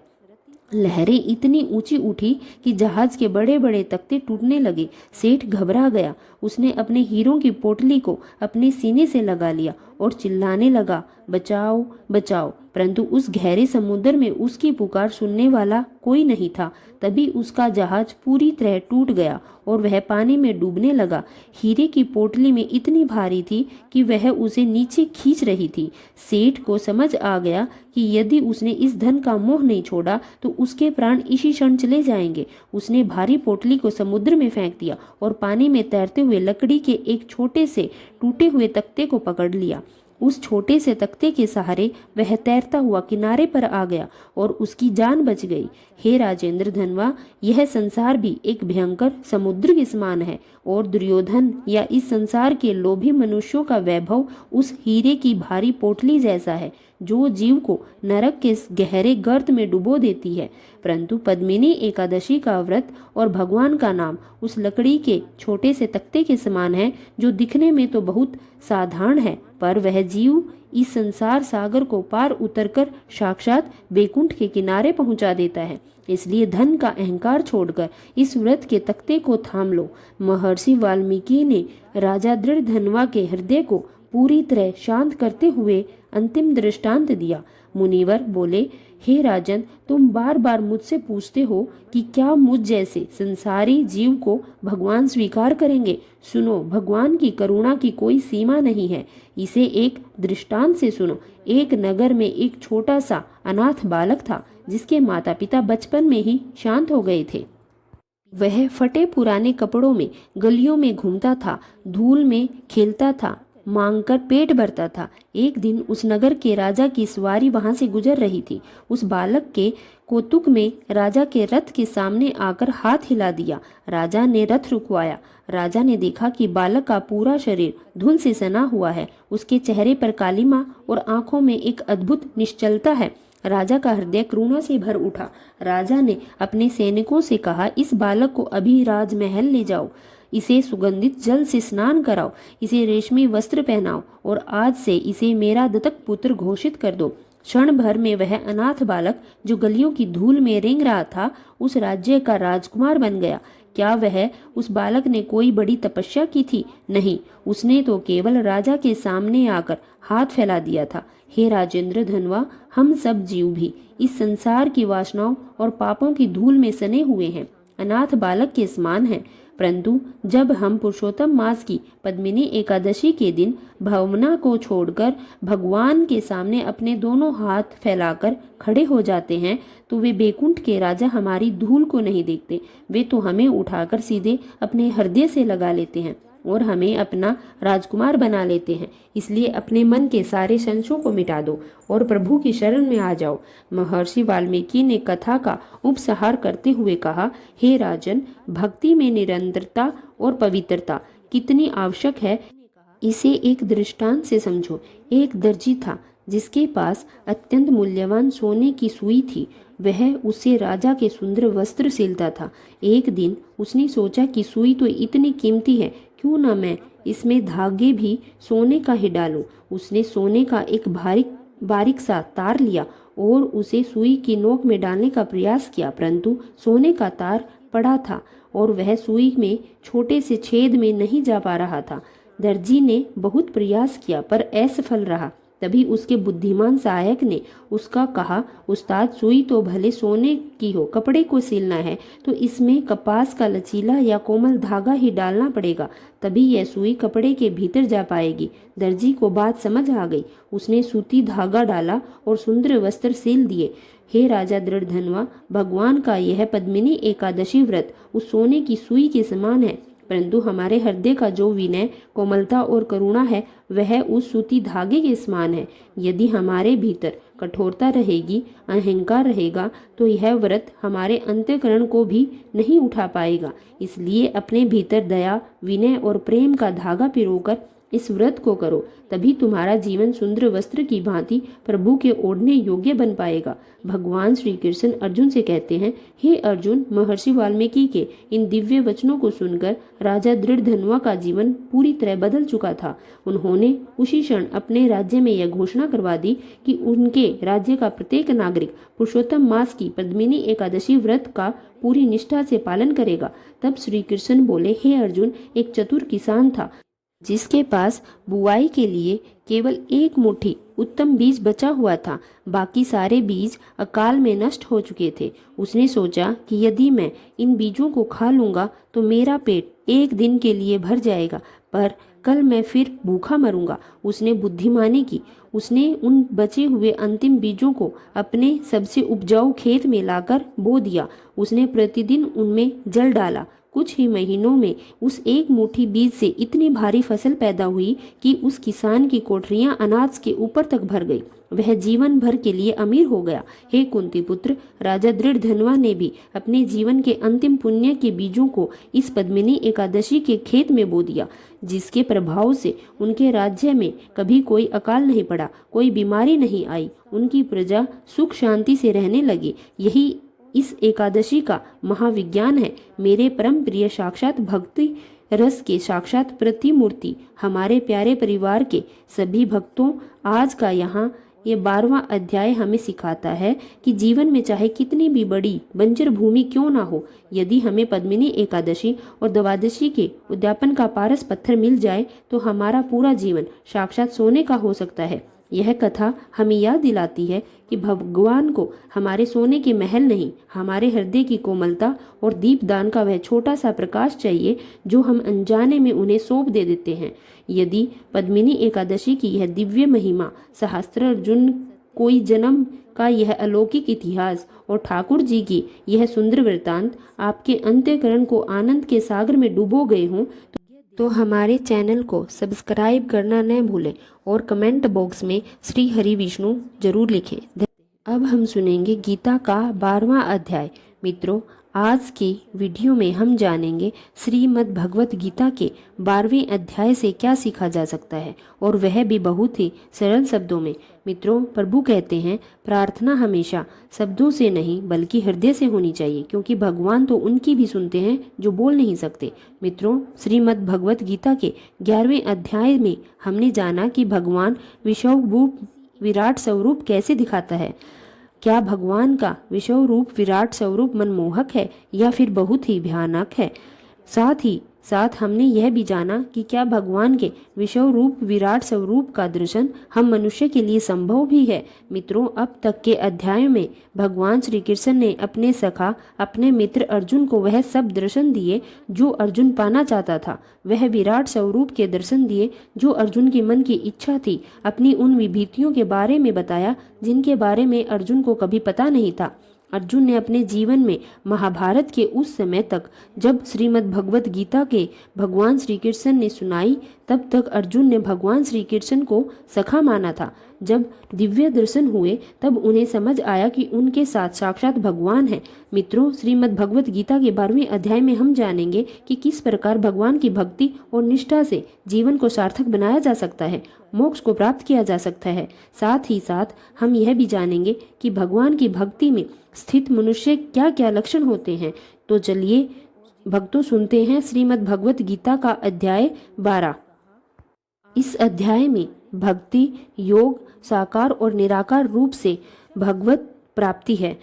लहरें इतनी ऊंची उठी कि जहाज के बड़े बड़े तख्ते टूटने लगे। सेठ घबरा गया। उसने अपने हीरों की पोटली को अपने सीने से लगा लिया और चिल्लाने लगा, बचाओ बचाओ, परंतु उस गहरे समुद्र में उसकी पुकार सुनने वाला कोई नहीं था। तभी उसका जहाज पूरी तरह टूट गया और वह पानी में डूबने लगा। हीरे की पोटली में इतनी भारी थी कि वह उसे नीचे खींच रही थी। सेठ को समझ आ गया कि यदि उसने इस धन का मोह नहीं छोड़ा तो उसके प्राण इसी क्षण चले जाएंगे। उसने भारी पोटली को समुद्र में फेंक दिया और पानी में तैरते हुए लकड़ी के एक छोटे से टूटे हुए तख्ते को पकड़ लिया। उस छोटे से तख्ते के सहारे वह तैरता हुआ किनारे पर आ गया और उसकी जान बच गई। हे राजेंद्र धनवा, यह संसार भी एक भयंकर समुद्र के समान है और दुर्योधन या इस संसार के लोभी मनुष्यों का वैभव उस हीरे की भारी पोटली जैसा है जो जीव को नरक के गहरे गर्त में डुबो देती है। परंतु पद्मिनी एकादशी का व्रत और भगवान का नाम उस लकड़ी के छोटे से तख्ते के समान है जो दिखने में तो बहुत साधारण है, पर वह जीव इस संसार सागर को पार उतरकर साक्षात बैकुंठ के किनारे पहुंचा देता है। इसलिए धन का अहंकार छोड़कर इस व्रत के तख्ते को थाम लो। महर्षि वाल्मीकि ने राजा दृढ़ धनवा के हृदय को पूरी तरह शांत करते हुए अंतिम दृष्टांत दिया। मुनिवर बोले, हे राजन, तुम बार बार मुझसे पूछते हो कि क्या मुझ जैसे संसारी जीव को भगवान स्वीकार करेंगे। सुनो, भगवान की करुणा की कोई सीमा नहीं है। इसे एक दृष्टांत से सुनो। एक नगर में एक छोटा सा अनाथ बालक था, जिसके माता पिता बचपन में ही शांत हो गए थे। वह फटे पुराने कपड़ों में गलियों में घूमता था, धूल में खेलता था, मांगकर पेट भरता था। एक दिन उस नगर के राजा की सवारी वहां से गुजर रही थी। उस बालक के कौतुक में राजा के रथ के सामने आकर हाथ हिला दिया। राजा ने रथ रुकवाया। राजा ने देखा कि बालक का पूरा शरीर धूल से सना हुआ है। उसके चेहरे पर कालिमा और आंखों में एक अद्भुत निश्चलता है। राजा का हृदय करुणा से भर उठा। राजा ने अपने सैनिकों से कहा, इस बालक को अभी राजमहल ले जाओ, इसे सुगंधित जल से स्नान कराओ, इसे रेशमी वस्त्र पहनाओ और आज से इसे मेरा दत्तक पुत्र घोषित कर दो। क्षण भर में वह अनाथ बालक जो गलियों की धूल में रेंग रहा था उस राज्य का राजकुमार बन गया। क्या वह उस बालक ने कोई बड़ी तपस्या की थी? नहीं, उसने तो केवल राजा के सामने आकर हाथ फैला दिया था। हे राजेंद्र धनवा, हम सब जीव भी इस संसार की वासनाओं और पापों की धूल में सने हुए हैं, अनाथ बालक के समान हैं। परंतु जब हम पुरुषोत्तम मास की पद्मिनी एकादशी के दिन भावना को छोड़कर भगवान के सामने अपने दोनों हाथ फैलाकर खड़े हो जाते हैं तो वे बैकुंठ के राजा हमारी धूल को नहीं देखते। वे तो हमें उठाकर सीधे अपने हृदय से लगा लेते हैं और हमें अपना राजकुमार बना लेते हैं। इसलिए अपने मन के सारे संशयों को मिटा दो और प्रभु की शरण में आ जाओ। महर्षि वाल्मीकि ने कथा का उपसंहार करते हुए कहा, हे राजन, भक्ति में निरंतरता और पवित्रता कितनी आवश्यक है, इसे एक दृष्टांत से समझो। एक दर्जी था जिसके पास अत्यंत मूल्यवान सोने की सुई थी। वह उससे राजा के सुंदर वस्त्र सिलता था। एक दिन उसने सोचा कि सुई तो इतनी कीमती है, क्यों ना मैं इसमें धागे भी सोने का ही डालूं। उसने सोने का एक बारीक सा तार लिया और उसे सुई की नोक में डालने का प्रयास किया, परंतु सोने का तार पड़ा था और वह सुई में छोटे से छेद में नहीं जा पा रहा था। दर्जी ने बहुत प्रयास किया पर असफल रहा। तभी उसके बुद्धिमान सहायक ने उसका कहा, उस्ताद, सुई तो भले सोने की हो, कपड़े को सिलना है तो इसमें कपास का लचीला या कोमल धागा ही डालना पड़ेगा, तभी यह सुई कपड़े के भीतर जा पाएगी। दर्जी को बात समझ आ गई। उसने सूती धागा डाला और सुंदर वस्त्र सिल दिए। हे राजा दृढ़धनवा, भगवान का यह पद्मिनी एकादशी व्रत उस सोने की सुई के समान है, परंतु हमारे हृदय का जो विनय, कोमलता और करुणा है वह उस सूती धागे के समान है। यदि हमारे भीतर कठोरता रहेगी, अहंकार रहेगा, तो यह व्रत हमारे अंतःकरण को भी नहीं उठा पाएगा। इसलिए अपने भीतर दया, विनय और प्रेम का धागा पिरोकर इस व्रत को करो, तभी तुम्हारा जीवन सुंदर वस्त्र की भांति प्रभु के ओढ़ने योग्य बन पाएगा। भगवान श्री कृष्ण अर्जुन से कहते हैं, हे अर्जुन, महर्षि वाल्मीकि के इन दिव्य वचनों को सुनकर राजा दृढ़धनुआ का जीवन पूरी तरह बदल चुका था। उन्होंने उसी क्षण अपने राज्य में यह घोषणा करवा दी कि उनके राज्य का प्रत्येक नागरिक पुरुषोत्तम मास की पद्मिनी एकादशी व्रत का पूरी निष्ठा से पालन करेगा। तब श्री कृष्ण बोले, हे अर्जुन, एक चतुर किसान था जिसके पास बुआई के लिए केवल एक मुट्ठी उत्तम बीज बचा हुआ था। बाकी सारे बीज अकाल में नष्ट हो चुके थे। उसने सोचा कि यदि मैं इन बीजों को खा लूंगा तो मेरा पेट एक दिन के लिए भर जाएगा, पर कल मैं फिर भूखा मरूंगा। उसने बुद्धिमानी की। उसने उन बचे हुए अंतिम बीजों को अपने सबसे उपजाऊ खेत में लाकर बो दिया। उसने प्रतिदिन उनमें जल डाला। कुछ ही महीनों में उस एक मुट्ठी बीज से इतनी भारी फसल पैदा हुई कि उस किसान की कोठरियां अनाज के ऊपर तक भर गई। वह जीवन भर के लिए अमीर हो गया। हे कुंती पुत्र, राजा दृढ़धनवा ने भी अपने जीवन के अंतिम पुण्य के बीजों को इस पद्मिनी एकादशी के खेत में बो दिया, जिसके प्रभाव से उनके राज्य में कभी कोई अकाल नहीं पड़ा, कोई बीमारी नहीं आई। उनकी प्रजा सुख शांति से रहने लगी। यही इस एकादशी का महाविज्ञान है। मेरे परम प्रिय साक्षात भक्ति रस के साक्षात प्रतिमूर्ति, हमारे प्यारे परिवार के सभी भक्तों, आज का यहाँ ये 12वां अध्याय हमें सिखाता है कि जीवन में चाहे कितनी भी बड़ी बंजर भूमि क्यों ना हो, यदि हमें पद्मिनी एकादशी और द्वादशी के उद्यापन का पारस पत्थर मिल जाए तो हमारा पूरा जीवन साक्षात सोने का हो सकता है। यह कथा हमें याद दिलाती है कि भगवान को हमारे सोने के महल नहीं, हमारे हृदय की कोमलता और दीपदान का वह छोटा सा प्रकाश चाहिए जो हम अनजाने में उन्हें सौंप दे देते हैं। यदि पद्मिनी एकादशी की यह दिव्य महिमा, सहस्त्रार्जुन कोई जन्म का यह अलौकिक इतिहास और ठाकुर जी की यह सुंदर वृतांत आपके अंतःकरण को आनंद के सागर में डुबो गए हों, तो हमारे चैनल को सब्सक्राइब करना न भूलें और कमेंट बॉक्स में श्री हरि विष्णु जरूर लिखें। अब हम सुनेंगे गीता का 12वां अध्याय। मित्रों, आज की वीडियो में हम जानेंगे श्रीमद् भगवत गीता के 12वें अध्याय से क्या सीखा जा सकता है, और वह भी बहुत ही सरल शब्दों में। मित्रों, प्रभु कहते हैं, प्रार्थना हमेशा शब्दों से नहीं बल्कि हृदय से होनी चाहिए, क्योंकि भगवान तो उनकी भी सुनते हैं जो बोल नहीं सकते। मित्रों, श्रीमद् भगवत गीता के 11वें अध्याय में हमने जाना कि भगवान विश्व रूप विराट स्वरूप कैसे दिखाता है। क्या भगवान का विश्व रूप विराट स्वरूप मनमोहक है या फिर बहुत ही भयानक है। साथ ही साथ हमने यह भी जाना कि क्या भगवान के विश्व रूप विराट स्वरूप का दर्शन हम मनुष्य के लिए संभव भी है। मित्रों, अब तक के अध्यायों में भगवान श्री कृष्ण ने अपने सखा, अपने मित्र अर्जुन को वह सब दर्शन दिए जो अर्जुन पाना चाहता था। वह विराट स्वरूप के दर्शन दिए जो अर्जुन के मन की इच्छा थी। अपनी उन विभूतियों के बारे में बताया जिनके बारे में अर्जुन को कभी पता नहीं था। अर्जुन ने अपने जीवन में महाभारत के उस समय तक जब श्रीमद् भगवत गीता के भगवान श्री कृष्ण ने सुनाई, तब तक अर्जुन ने भगवान श्री कृष्ण को सखा माना था। जब दिव्य दर्शन हुए तब उन्हें समझ आया कि उनके साथ साक्षात भगवान है। मित्रों, श्रीमद् भगवत गीता के 12वें अध्याय में हम जानेंगे कि किस प्रकार भगवान की भक्ति और निष्ठा से जीवन को सार्थक बनाया जा सकता है, मोक्ष को प्राप्त किया जा सकता है। साथ ही साथ हम यह भी जानेंगे कि भगवान की भक्ति में स्थित मनुष्य क्या क्या लक्षण होते हैं। तो चलिए भक्तों सुनते हैं श्रीमद् भगवत गीता का अध्याय 12। इस अध्याय में भक्ति, योग, साकार और निराकार रूप से भगवत प्राप्ति है।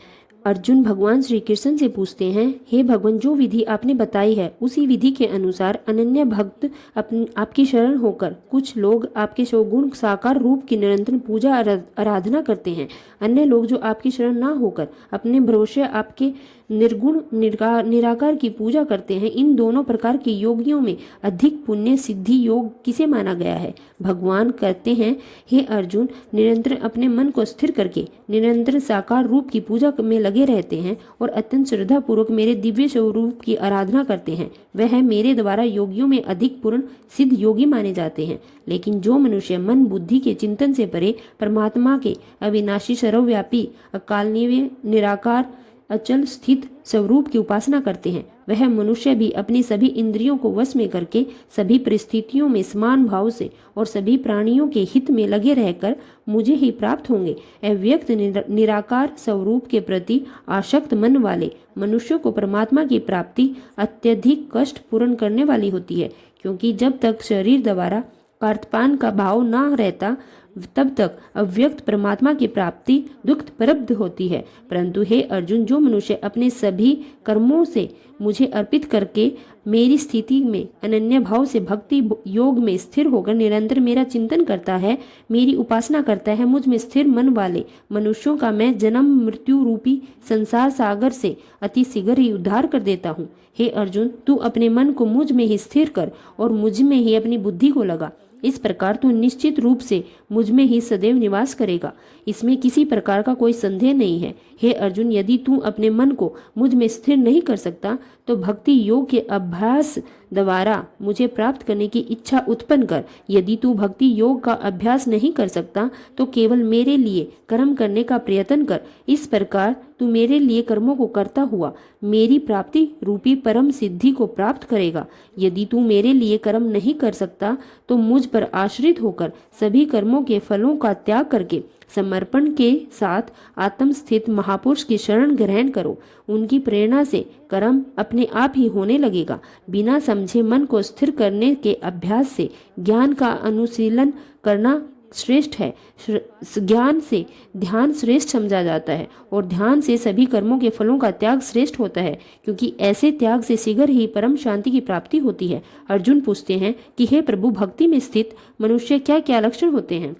अर्जुन भगवान श्री कृष्ण से पूछते हैं, हे भगवान, जो विधि आपने बताई है उसी विधि के अनुसार अनन्य भक्त आपकी शरण होकर कुछ लोग आपके सगुण साकार रूप की निरंतर पूजा आराधना करते हैं। अन्य लोग जो आपकी शरण ना होकर अपने भरोसे आपके निर्गुण निराकार की पूजा करते हैं। इन दोनों प्रकार के योगियों में अधिक पुण्य सिद्धि योग किसे माना गया है? भगवान कहते हैं, हे अर्जुन, निरंतर अपने मन को स्थिर करके निरंतर साकार रूप की पूजा में लगे रहते हैं और अत्यंत श्रद्धा पूर्वक मेरे दिव्य स्वरूप की आराधना करते हैं, वह मेरे द्वारा योगियों में अधिक पूर्ण सिद्ध योगी माने जाते हैं। लेकिन जो मनुष्य मन बुद्धि के चिंतन से परे परमात्मा के अविनाशी सर्वव्यापी अकालनीय निराकार अचल स्थित स्वरूप की उपासना करते हैं, वह मनुष्य भी अपनी सभी इंद्रियों को वश में करके सभी परिस्थितियों में समान भाव से और सभी प्राणियों के हित में लगे रहकर मुझे ही प्राप्त होंगे। अव्यक्त निराकार स्वरूप के प्रति आसक्त मन वाले मनुष्यों को परमात्मा की प्राप्ति अत्यधिक कष्ट पूर्ण करने वाली होती है, क्योंकि जब तक शरीर द्वारा कार्तपान का भाव न रहता तब तक अव्यक्त परमात्मा की प्राप्ति दुखप्रद होती है। परंतु हे अर्जुन, जो मनुष्य अपने सभी कर्मों से मुझे अर्पित करके मेरी स्थिति में अनन्य भाव से भक्ति योग में स्थिर होकर निरंतर मेरा चिंतन करता है, मेरी उपासना करता है, मुझ में स्थिर मन वाले मनुष्यों का मैं जन्म मृत्यु रूपी संसार सागर से अति शीघ्र ही उद्धार कर देता हूँ। हे अर्जुन, तू अपने मन को मुझ में ही स्थिर कर और मुझ में ही अपनी बुद्धि को लगा। इस प्रकार तू निश्चित रूप से मुझ में ही सदैव निवास करेगा, इसमें किसी प्रकार का कोई संदेह नहीं है। हे अर्जुन, यदि तू अपने मन को मुझ में स्थिर नहीं कर सकता तो भक्ति योग के अभ्यास द्वारा मुझे प्राप्त करने की इच्छा उत्पन्न कर। यदि तू भक्ति योग का अभ्यास नहीं कर सकता तो केवल मेरे लिए कर्म करने का प्रयत्न कर। इस प्रकार तू मेरे लिए कर्मों को करता हुआ मेरी प्राप्ति रूपी परम सिद्धि को प्राप्त करेगा। यदि तू मेरे लिए कर्म नहीं कर सकता तो मुझ पर आश्रित होकर सभी कर्मों के फलों का त्याग करके समर्पण के साथ आत्मस्थित महापुरुष की शरण ग्रहण करो। उनकी प्रेरणा से कर्म अपने आप ही होने लगेगा। बिना समझे मन को स्थिर करने के अभ्यास से ज्ञान का अनुशीलन करना श्रेष्ठ है। ज्ञान से ध्यान श्रेष्ठ समझा जाता है और ध्यान से सभी कर्मों के फलों का त्याग श्रेष्ठ होता है, क्योंकि ऐसे त्याग से शीघ्र ही परम शांति की प्राप्ति होती है। अर्जुन पूछते हैं कि हे प्रभु, भक्ति में स्थित मनुष्य क्या क्या लक्षण होते हैं?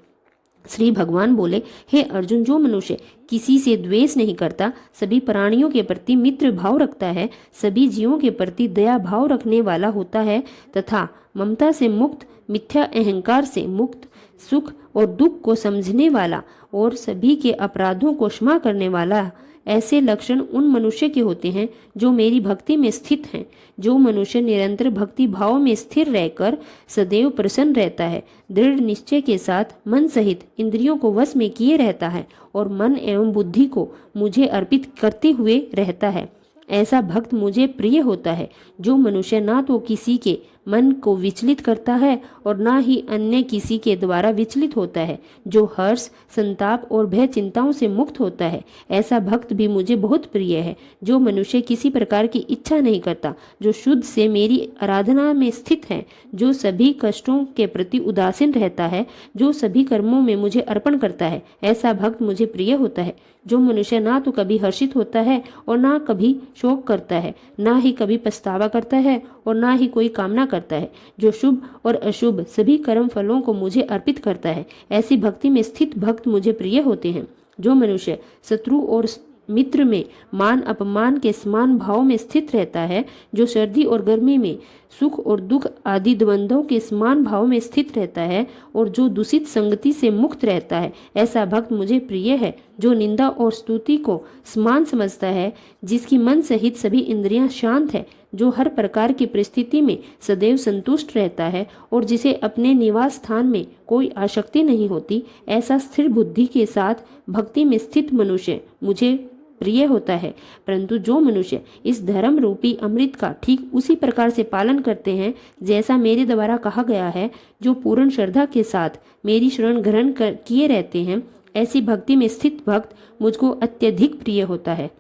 श्री भगवान बोले, हे अर्जुन, जो मनुष्य किसी से द्वेष नहीं करता, सभी प्राणियों के प्रति मित्र भाव रखता है, सभी जीवों के प्रति दया भाव रखने वाला होता है तथा ममता से मुक्त, मिथ्या अहंकार से मुक्त, सुख और दुख को समझने वाला और सभी के अपराधों को क्षमा करने वाला, ऐसे लक्षण उन मनुष्य के होते हैं जो मेरी भक्ति में स्थित हैं। जो मनुष्य निरंतर भक्ति भाव में स्थिर रहकर सदैव प्रसन्न रहता है, दृढ़ निश्चय के साथ मन सहित इंद्रियों को वश में किए रहता है और मन एवं बुद्धि को मुझे अर्पित करते हुए रहता है, ऐसा भक्त मुझे प्रिय होता है। जो मनुष्य ना तो किसी के मन को विचलित करता है और ना ही अन्य किसी के द्वारा विचलित होता है, जो हर्ष, संताप और भय चिंताओं से मुक्त होता है, ऐसा भक्त भी मुझे बहुत प्रिय है। जो मनुष्य किसी प्रकार की इच्छा नहीं करता, जो शुद्ध से मेरी आराधना में स्थित है, जो सभी कष्टों के प्रति उदासीन रहता है, जो सभी कर्मों में मुझे अर्पण करता है, ऐसा भक्त मुझे प्रिय होता है। जो मनुष्य ना तो कभी हर्षित होता है और ना कभी शोक करता है, ना ही कभी पछतावा करता है और ना ही कोई कामना करता है, जो शुभ और अशुभ सभी कर्म फलों को मुझे अर्पित करता है, ऐसी भक्ति में स्थित भक्त मुझे प्रिय होते हैं। जो मनुष्य शत्रु और मित्र में मान अपमान के समान भाव में स्थित रहता है, जो सर्दी और गर्मी में सुख और दुख आदि द्वंद्वों के समान भाव में स्थित रहता है और जो दूषित संगति से मुक्त रहता है, ऐसा भक्त मुझे प्रिय है। जो निंदा और स्तुति को समान समझता है, जिसकी मन सहित सभी इंद्रियां शांत है, जो हर प्रकार की परिस्थिति में सदैव संतुष्ट रहता है और जिसे अपने निवास स्थान में कोई आसक्ति नहीं होती, ऐसा स्थिर बुद्धि के साथ भक्ति में स्थित मनुष्य मुझे प्रिय होता है। परंतु जो मनुष्य इस धर्म रूपी अमृत का ठीक उसी प्रकार से पालन करते हैं जैसा मेरे द्वारा कहा गया है, जो पूर्ण श्रद्धा के साथ मेरी शरण ग्रहण किए रहते हैं, ऐसी भक्ति में स्थित भक्त मुझको अत्यधिक प्रिय होता है।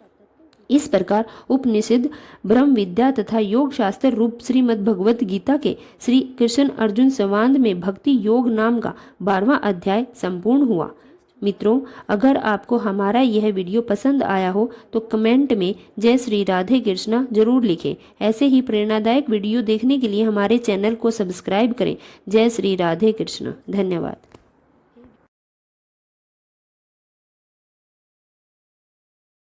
इस प्रकार उपनिषद, ब्रह्म विद्या तथा योग शास्त्र रूप श्रीमद् भगवत गीता के श्री कृष्ण अर्जुन संवाद में भक्ति योग नाम का 12वां अध्याय संपूर्ण हुआ। मित्रों, अगर आपको हमारा यह वीडियो पसंद आया हो तो कमेंट में जय श्री राधे कृष्णा जरूर लिखें। ऐसे ही प्रेरणादायक वीडियो देखने के लिए हमारे चैनल को सब्सक्राइब करें। जय श्री राधे कृष्णा। धन्यवाद।